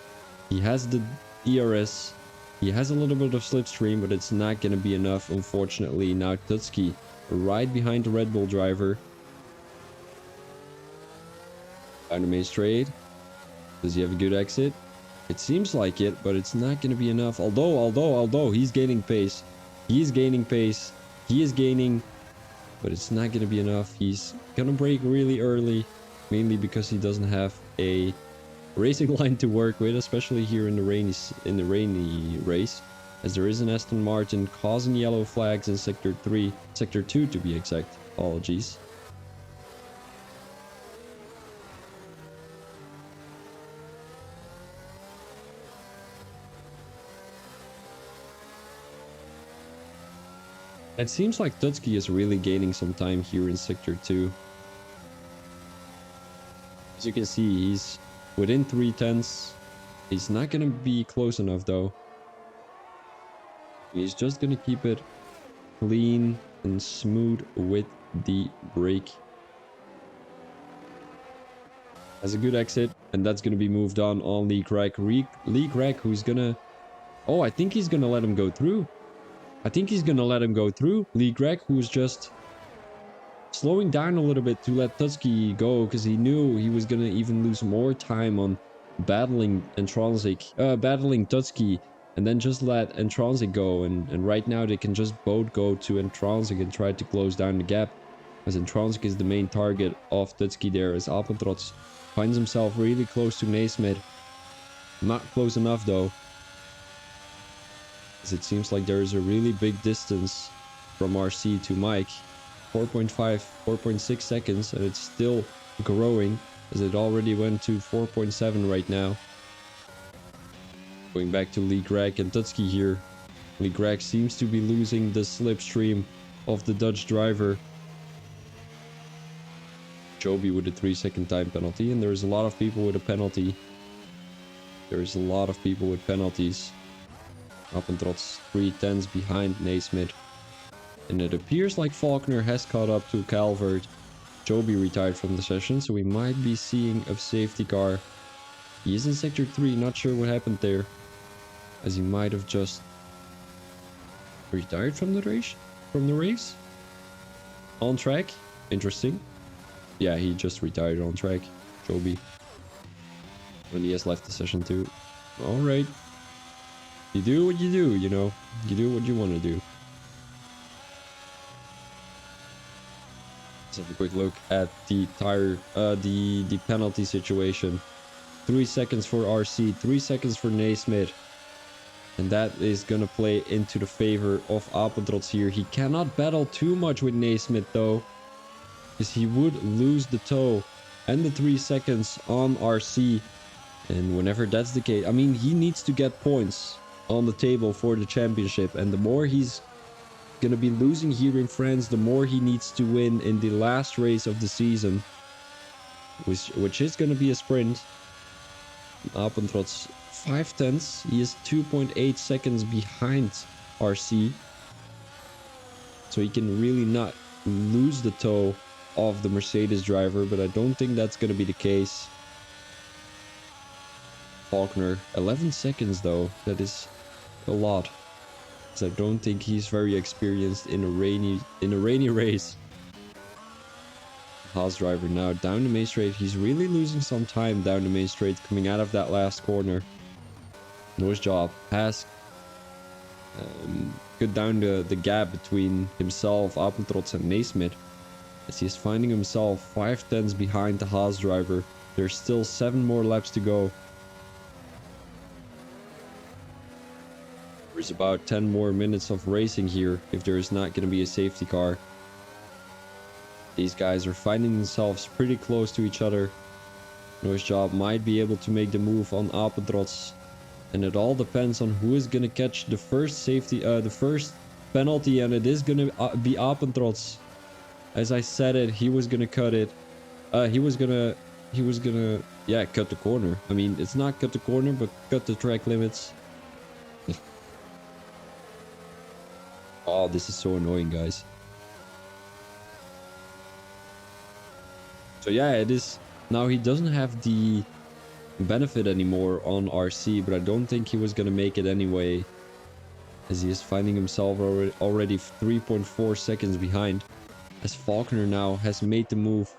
He has the ERS. He has a little bit of slipstream, but it's not gonna be enough, unfortunately. Now Tutski right behind the Red Bull driver. Down the main straight. Does he have a good exit? It seems like it, but it's not gonna be enough. Although he's gaining pace. He is gaining pace. He is gaining, but it's not gonna be enough. He's gonna break really early. Mainly because he doesn't have a racing line to work with, especially here in the rainy race, as there is an Aston Martin causing yellow flags in sector 2 to be exact. Apologies. It seems like Tutski is really gaining some time here in sector 2. As you can see, he's within 3/10. He's not gonna be close enough though. He's just gonna keep it clean and smooth with the brake. Has a good exit, and that's gonna be moved on Lee Greg. Lee Greg, who's gonna... Oh, I think he's gonna let him go through. Lee Greg, who's just slowing down a little bit to let Tutski go, because he knew he was gonna even lose more time on battling Tutski, and then just let Entransic go, and right now they can just both go to Entransic and try to close down the gap, as Entransic is the main target of Tutski there, as Alpentrots finds himself really close to Naismith. Not close enough though, as it seems like there is a really big distance from RC to Mike. 4.6 seconds, and it's still growing, as it already went to 4.7 right now. Going back to Lee Greg and Tutski here. Lee Greg seems to be losing the slipstream of the Dutch driver. Joby with a 3-second time penalty, and there's a lot of people with a penalty. There's a lot of people with penalties. Appentrots 3/10 behind Naismith. And it appears like Faulkner has caught up to Calvert. Joby retired from the session, so we might be seeing a safety car. He is in sector 3, not sure what happened there, as he might have just retired from the race. On track, interesting. Yeah, he just retired on track, Joby, when he has left the session too. All right, you do what you do, you know. You do what you want to do. Let's have a quick look at the the penalty situation. 3 seconds for RC, 3 seconds for Naismith, and that is gonna play into the favor of Appentrots here. He cannot battle too much with Naismith though, because he would lose the toe and the 3 seconds on RC. And whenever that's the case, I mean, he needs to get points on the table for the championship, and the more he's gonna be losing here in France, the more he needs to win in the last race of the season, which is gonna be a sprint. Appentrots 5/10. He is 2.8 seconds behind RC, so he can really not lose the toe of the Mercedes driver, but I don't think that's gonna be the case. Faulkner 11 seconds though, that is a lot. I don't think he's very experienced in a rainy race. Haas driver now down the main straight. He's really losing some time down the main straight coming out of that last corner. Nice job. Has cut down the gap between himself, Apentrots, and Naismith, as he is finding himself 5 tenths behind the Haas driver. There's still 7 more laps to go. There's about 10 more minutes of racing here if there is not going to be a safety car. These guys are finding themselves pretty close to each other. Nice job might be able to make the move on Apentrots. And it all depends on who is going to catch the first safety, the first penalty, and it is going to be Apentrots. As I said it, he was going to cut it. He was gonna, yeah, cut the corner. I mean, it's not cut the corner, but cut the track limits. Oh, this is so annoying, guys. So yeah, it is. Now he doesn't have the benefit anymore on RC, but I don't think he was gonna make it anyway, as he is finding himself already 3.4 seconds behind, as Faulkner now has made the move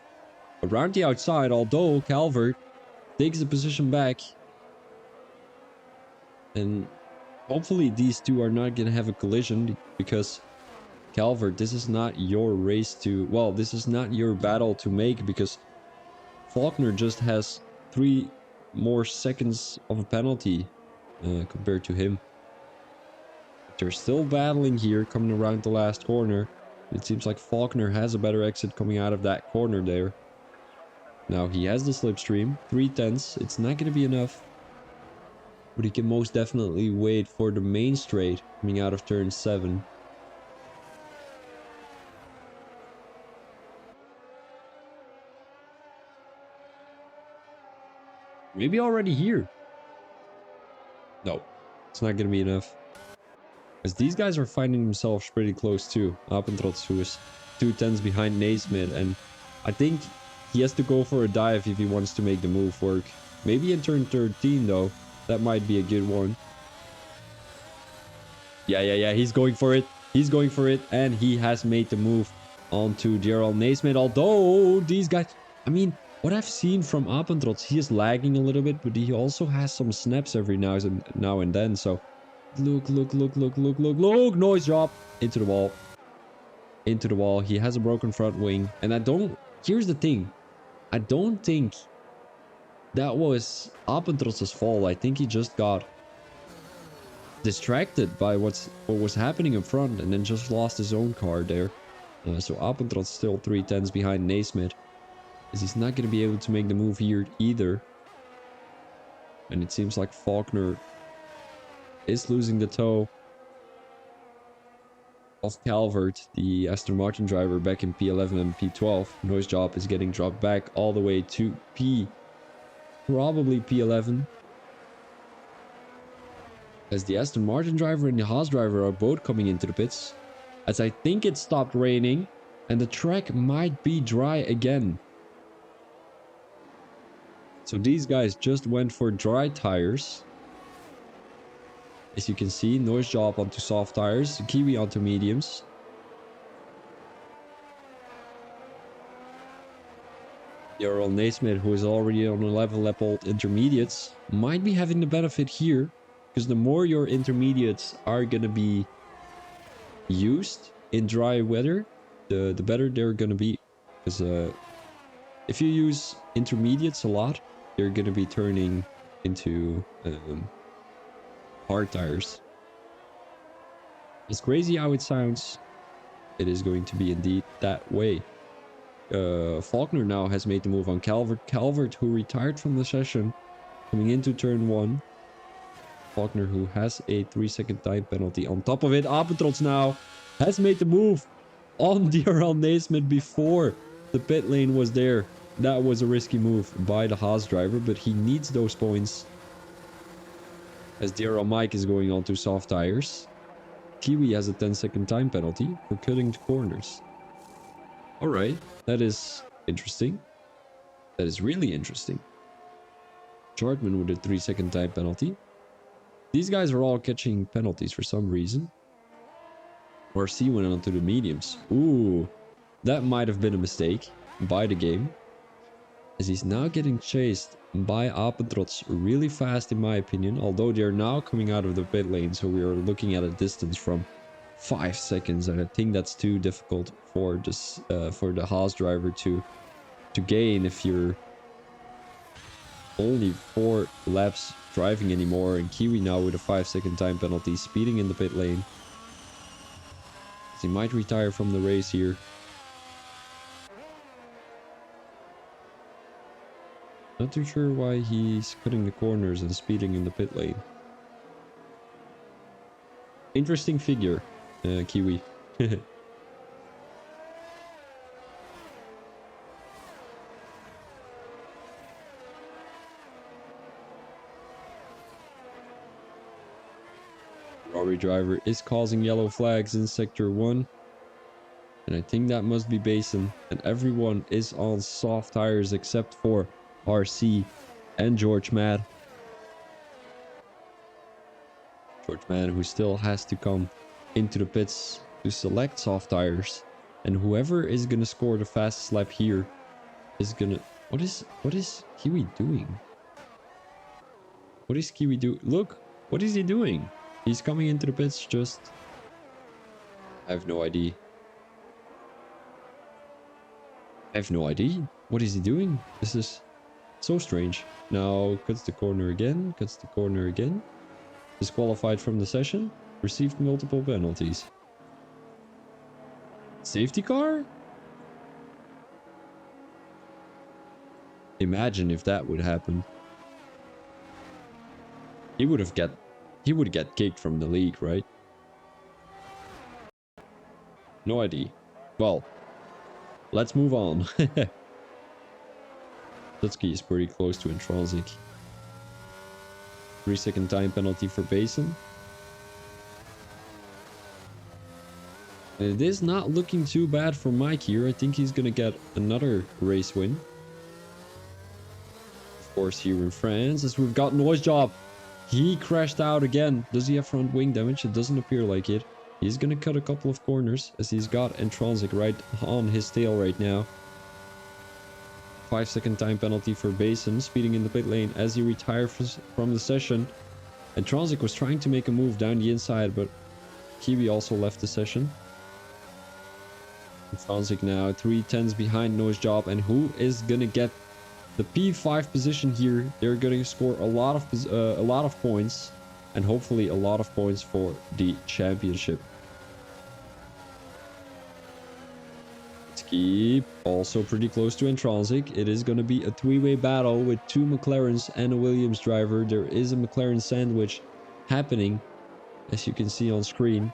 around the outside, although Calvert takes the position back. And hopefully these two are not gonna have a collision, because Calvert, this is not your race to, well, this is not your battle to make, because Faulkner just has 3 more seconds of a penalty compared to him. They're still battling here coming around the last corner. It seems like Faulkner has a better exit coming out of that corner there. Now he has the slipstream, 3 tenths. It's not going to be enough, but he can most definitely wait for the main straight coming out of turn 7. Maybe already here. No, it's not going to be enough. Because these guys are finding themselves pretty close too. Apentrots, who is 2 tenths behind Naismith, and I think he has to go for a dive if he wants to make the move work. Maybe in turn 13 though. That might be a good one. Yeah, he's going for it. He's going for it, and he has made the move onto Gerald Naismith. Although these guys, I mean, what I've seen from Apentrots, he is lagging a little bit, but he also has some snaps every now and then. So look, noise drop into the wall. Into the wall. He has a broken front wing, and here's the thing, I don't think that was Apentrots' fault. I think he just got distracted by what was happening in front, and then just lost his own car there. So Apentrots still 3 tenths behind Naismith, as he's not going to be able to make the move here either. And it seems like Faulkner is losing the toe of Calvert, the Aston Martin driver back in P11 and P12. Noise job is getting dropped back all the way to probably P11. As the Aston Martin driver and the Haas driver are both coming into the pits, as I think it stopped raining and the track might be dry again. So these guys just went for dry tires. As you can see, Noise job onto soft tires, Kiwi onto mediums. Gerald Naismith, who is already on a lap old intermediates, might be having the benefit here, because the more your intermediates are gonna be used in dry weather, the better they're gonna be. Because if you use intermediates a lot, they're gonna be turning into hard tires. It's crazy how it sounds. It is going to be indeed that way. Faulkner now has made the move on Calvert. Calvert, who retired from the session, coming into turn 1. Faulkner, who has a 3-second time penalty on top of it. Apentrots now has made the move on Gerald Naismith before the pit lane was there. That was a risky move by the Haas driver, but he needs those points, as Gerald Mike is going on to soft tires. Kiwi has a 10-second time penalty for cutting the corners. Alright, that is interesting. That is really interesting. Chartman with a 3-second time penalty. These guys are all catching penalties for some reason. RC went on to the mediums. Ooh, that might have been a mistake. by the game, as he's now getting chased by Appentrots really fast, in my opinion, although they're now coming out of the pit lane, so we are looking at a distance from 5 seconds, and I think that's too difficult for this for the Haas driver to gain if you're only 4 laps driving anymore. And Kiwi now with a 5-second time penalty, speeding in the pit lane. He might retire from the race here. Not too sure why he's cutting the corners and speeding in the pit lane. Interesting figure, Kiwi. Ferrari driver is causing yellow flags in sector 1. And I think that must be Basin. And everyone is on soft tires except for RC and George Mad. George Mad, who still has to come into the pits to select soft tires. And whoever is going to score the fastest lap here is going to... What is Kiwi doing? What is Kiwi doing? Look, what is he doing? He's coming into the pits just... I have no idea. I have no idea. What is he doing? This is so strange. Now cuts the corner again. Cuts the corner again. Disqualified from the session. Received multiple penalties. Safety car? Imagine if that would happen. He would get kicked from the league, right? No idea. Well, let's move on. Tutski is pretty close to Intronsic. 3-second time penalty for Basin. It is not looking too bad for Mike here. I think he's gonna get another race win. Of course, here in France, as we've got Noise Job. He crashed out again. Does he have front wing damage? It doesn't appear like it. He's gonna cut a couple of corners as he's got Intronsic right on his tail right now. 5-second time penalty for Basin, speeding in the pit lane as he retired from the session. Intronsic was trying to make a move down the inside, but Kiwi also left the session. Intronsic now 3/10 behind Noise Job, and who is gonna get the P5 position here? They're gonna score a lot of points, and hopefully a lot of points for the championship. Ski also pretty close to Intronsic. It is going to be a 3-way battle with 2 McLarens and a Williams driver. There is a McLaren sandwich happening, as you can see on screen.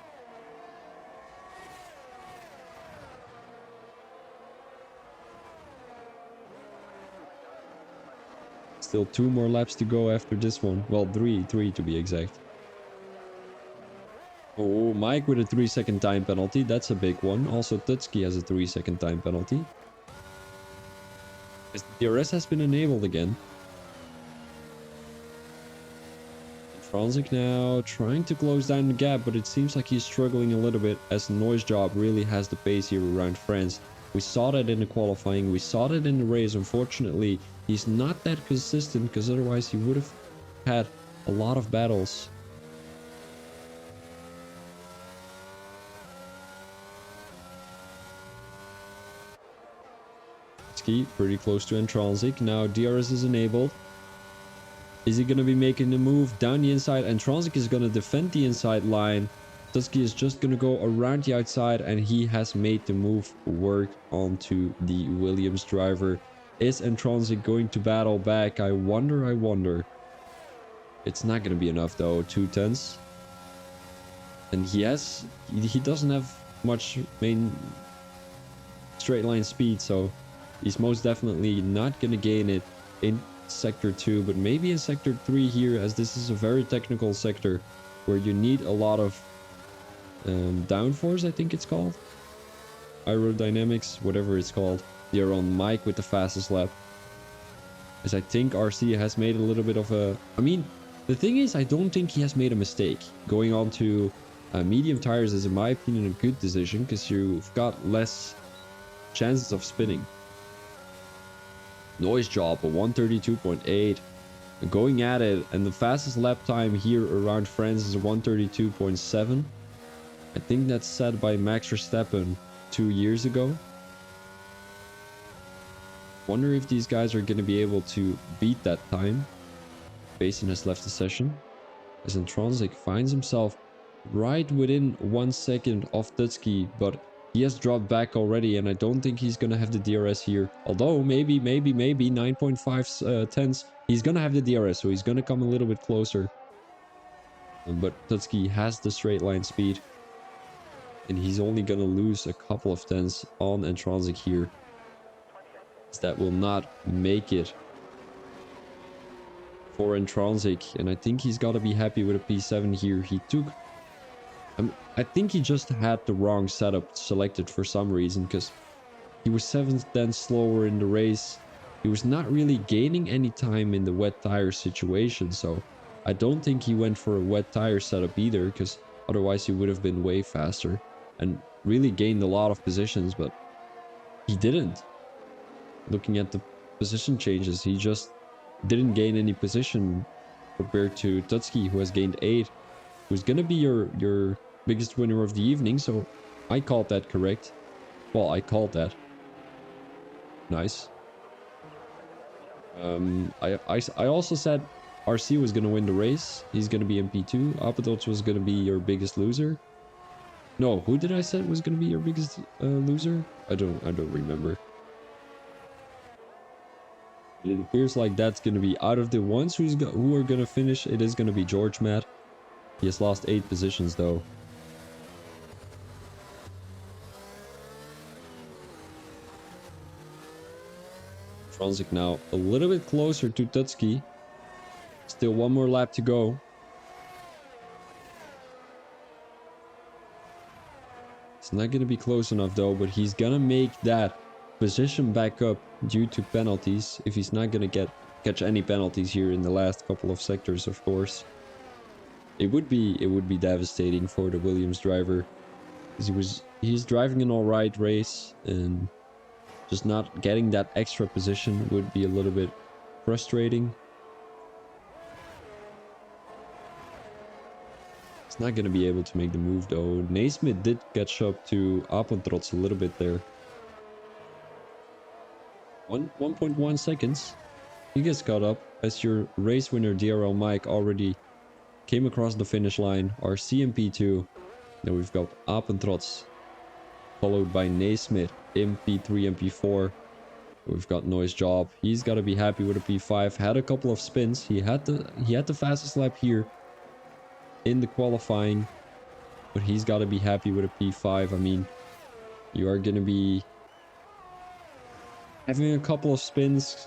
Still 2 more laps to go after this one. Well, 3 to be exact. Oh, Mike with a 3-second time penalty. That's a big one. Also, Tutski has a 3-second time penalty. As the DRS has been enabled again. Intronsic now trying to close down the gap, but it seems like he's struggling a little bit as Noise Job really has the pace here around France. We saw that in the qualifying. We saw that in the race. Unfortunately, he's not that consistent, because otherwise he would have had a lot of battles. Pretty close to Intronsic. Now DRS is enabled. Is he going to be making the move down the inside? Intronsic is going to defend the inside line. Tutski is just going to go around the outside, and he has made the move work onto the Williams driver. Is Intronsic going to battle back? I wonder. It's not going to be enough though. 2/10. And yes, he doesn't have much main straight line speed, so he's most definitely not going to gain it in sector 2, but maybe in sector 3 here, as this is a very technical sector where you need a lot of downforce, I think it's called. Aerodynamics, whatever it's called. They're on Mike with the fastest lap. As I think RC has made a little bit of a... I mean, the thing is, I don't think he has made a mistake. Going on to medium tires is, in my opinion, a good decision, because you've got less chances of spinning. Noise Job, a 132.8. Going at it, and the fastest lap time here around France is a 132.7. I think that's set by Max Verstappen 2 years ago. Wonder if these guys are going to be able to beat that time. Basin has left the session, as Intronsic finds himself right within 1 second of Tutski, but he has dropped back already, and I don't think he's going to have the DRS here. Although, maybe, 9.5 tenths. He's going to have the DRS, so he's going to come a little bit closer. But Tutski has the straight line speed, and he's only going to lose a couple of tenths on Intronsic here. That will not make it for Intronsic, and I think he's got to be happy with a P7 here. He took... I think he just had the wrong setup selected for some reason, because he was 7th then slower in the race. He was not really gaining any time in the wet tire situation, so I don't think he went for a wet tire setup either, because otherwise he would have been way faster and really gained a lot of positions, but he didn't. Looking at the position changes, he just didn't gain any position compared to Tutski, who has gained 8, who's gonna be your biggest winner of the evening. So I called that correct. Well, I called that. Nice. I also said RC was gonna win the race. He's gonna be in P2. Apatots was gonna be your biggest loser. No, who did I say was gonna be your biggest loser? I don't remember. It appears like that's going to be out of the ones who are going to finish. It is going to be George Matt. He has lost 8 positions though. Intronsic now a little bit closer to Tutski. Still 1 more lap to go. It's not going to be close enough though, but he's going to make that position back up due to penalties, if he's not gonna catch any penalties here in the last couple of sectors, of course. It would be devastating for the Williams driver, because he's driving an alright race, and just not getting that extra position would be a little bit frustrating. He's not gonna be able to make the move though. Naismith did catch up to Apontrots a little bit there. 1.1 seconds. He gets caught up as your race winner DRL Mike already came across the finish line. Our CMP2. Then we've got Apentrots, followed by Naismith, MP3 and P4. We've got Noise Job. He's got to be happy with a P5. Had a couple of spins. He had the fastest lap here in the qualifying, but he's got to be happy with a P5. I mean, you are going to be having a couple of spins,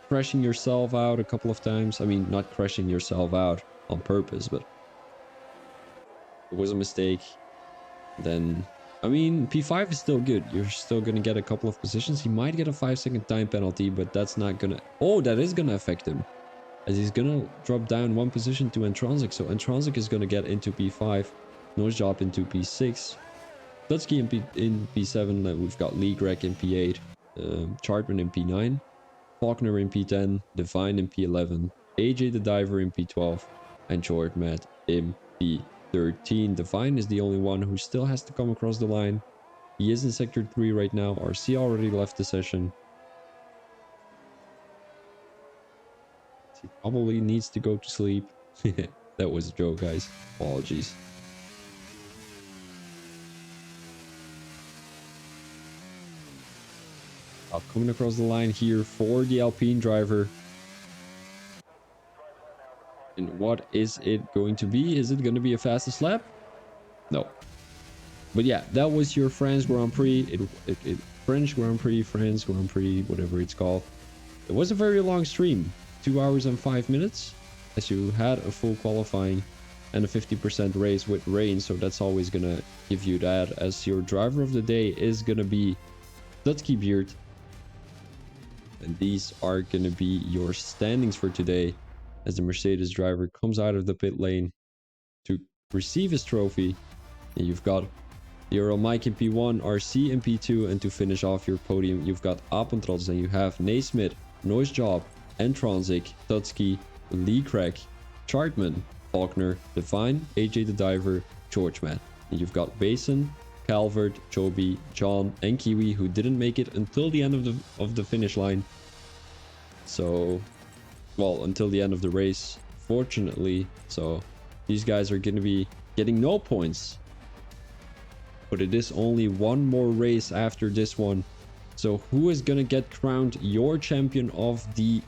crashing yourself out a couple of times. I mean, not crashing yourself out on purpose, but it was a mistake. Then, I mean, P5 is still good. You're still going to get a couple of positions. He might get a 5-second time penalty, but that's not going to... Oh, that is going to affect him, as he's going to drop down 1 position to Intronsic. So Intronsic is going to get into P5, Noise Job into P6, Tutski in P7. Then we've got Lee Greg in P8. Chartman in P9, Faulkner in P10, Divine in P11, AJ the Diver in P12, and George Matt in P13. Divine is the only one who still has to come across the line. He is in Sector 3 right now. RC already left the session. He probably needs to go to sleep. That was a joke, guys. Apologies. Coming across the line here for the Alpine driver. And what is it going to be? Is it going to be a fastest lap? No. But yeah, that was your France Grand Prix. French Grand Prix, France Grand Prix, whatever it's called. It was a very long stream. 2 hours and 5 minutes. As you had a full qualifying and a 50% race with rain. So that's always going to give you that. As your driver of the day is going to be Tutski Beard. And these are going to be your standings for today, as the Mercedes driver comes out of the pit lane to receive his trophy. And you've got DRL Mike in P1, RC in P2, and to finish off your podium, you've got Apentrots, and you have Naismith, Noise Job, Entronsic, Tutsky, Lee Craig, Chartman, Faulkner, Define, AJ the Diver, George Man. And you've got Basin, Calvert, Joby, John, and Kiwi who didn't make it until the end of the finish line. So, well, until the end of the race, fortunately. So these guys are going to be getting no points. But it is only one more race after this one. So who is going to get crowned your champion of the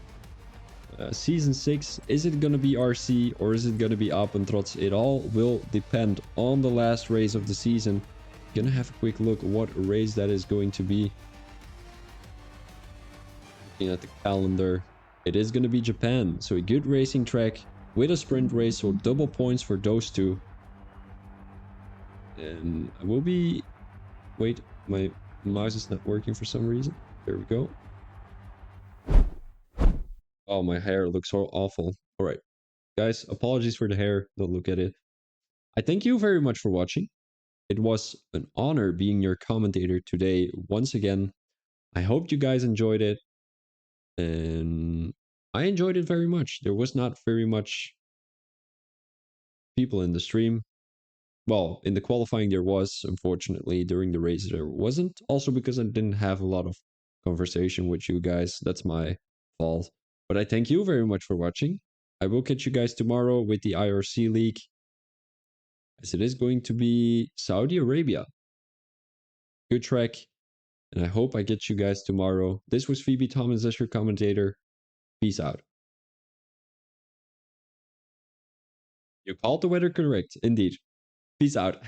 Season 6? Is it going to be RC or is it going to be Apentrots? It all will depend on the last race of the season. Gonna have a quick look what race that is going to be. Looking at the calendar, it is going to be Japan. So a good racing track with a sprint race, so double points for those two. And I will be... Wait, my mouse is not working for some reason. There we go. Oh, my hair looks so awful. All right, guys, apologies for the hair. Don't look at it. I thank you very much for watching. It was an honor being your commentator today once again. I hope you guys enjoyed it. And I enjoyed it very much. There was not very much people in the stream. Well, in the qualifying there was, unfortunately. During the race there wasn't. Also because I didn't have a lot of conversation with you guys. That's my fault. But I thank you very much for watching. I will catch you guys tomorrow with the IRC League, as it is going to be Saudi Arabia. Good track. And I hope I get you guys tomorrow. This was Phoebe Thomas as your commentator. Peace out. You called the weather correct, indeed. Peace out.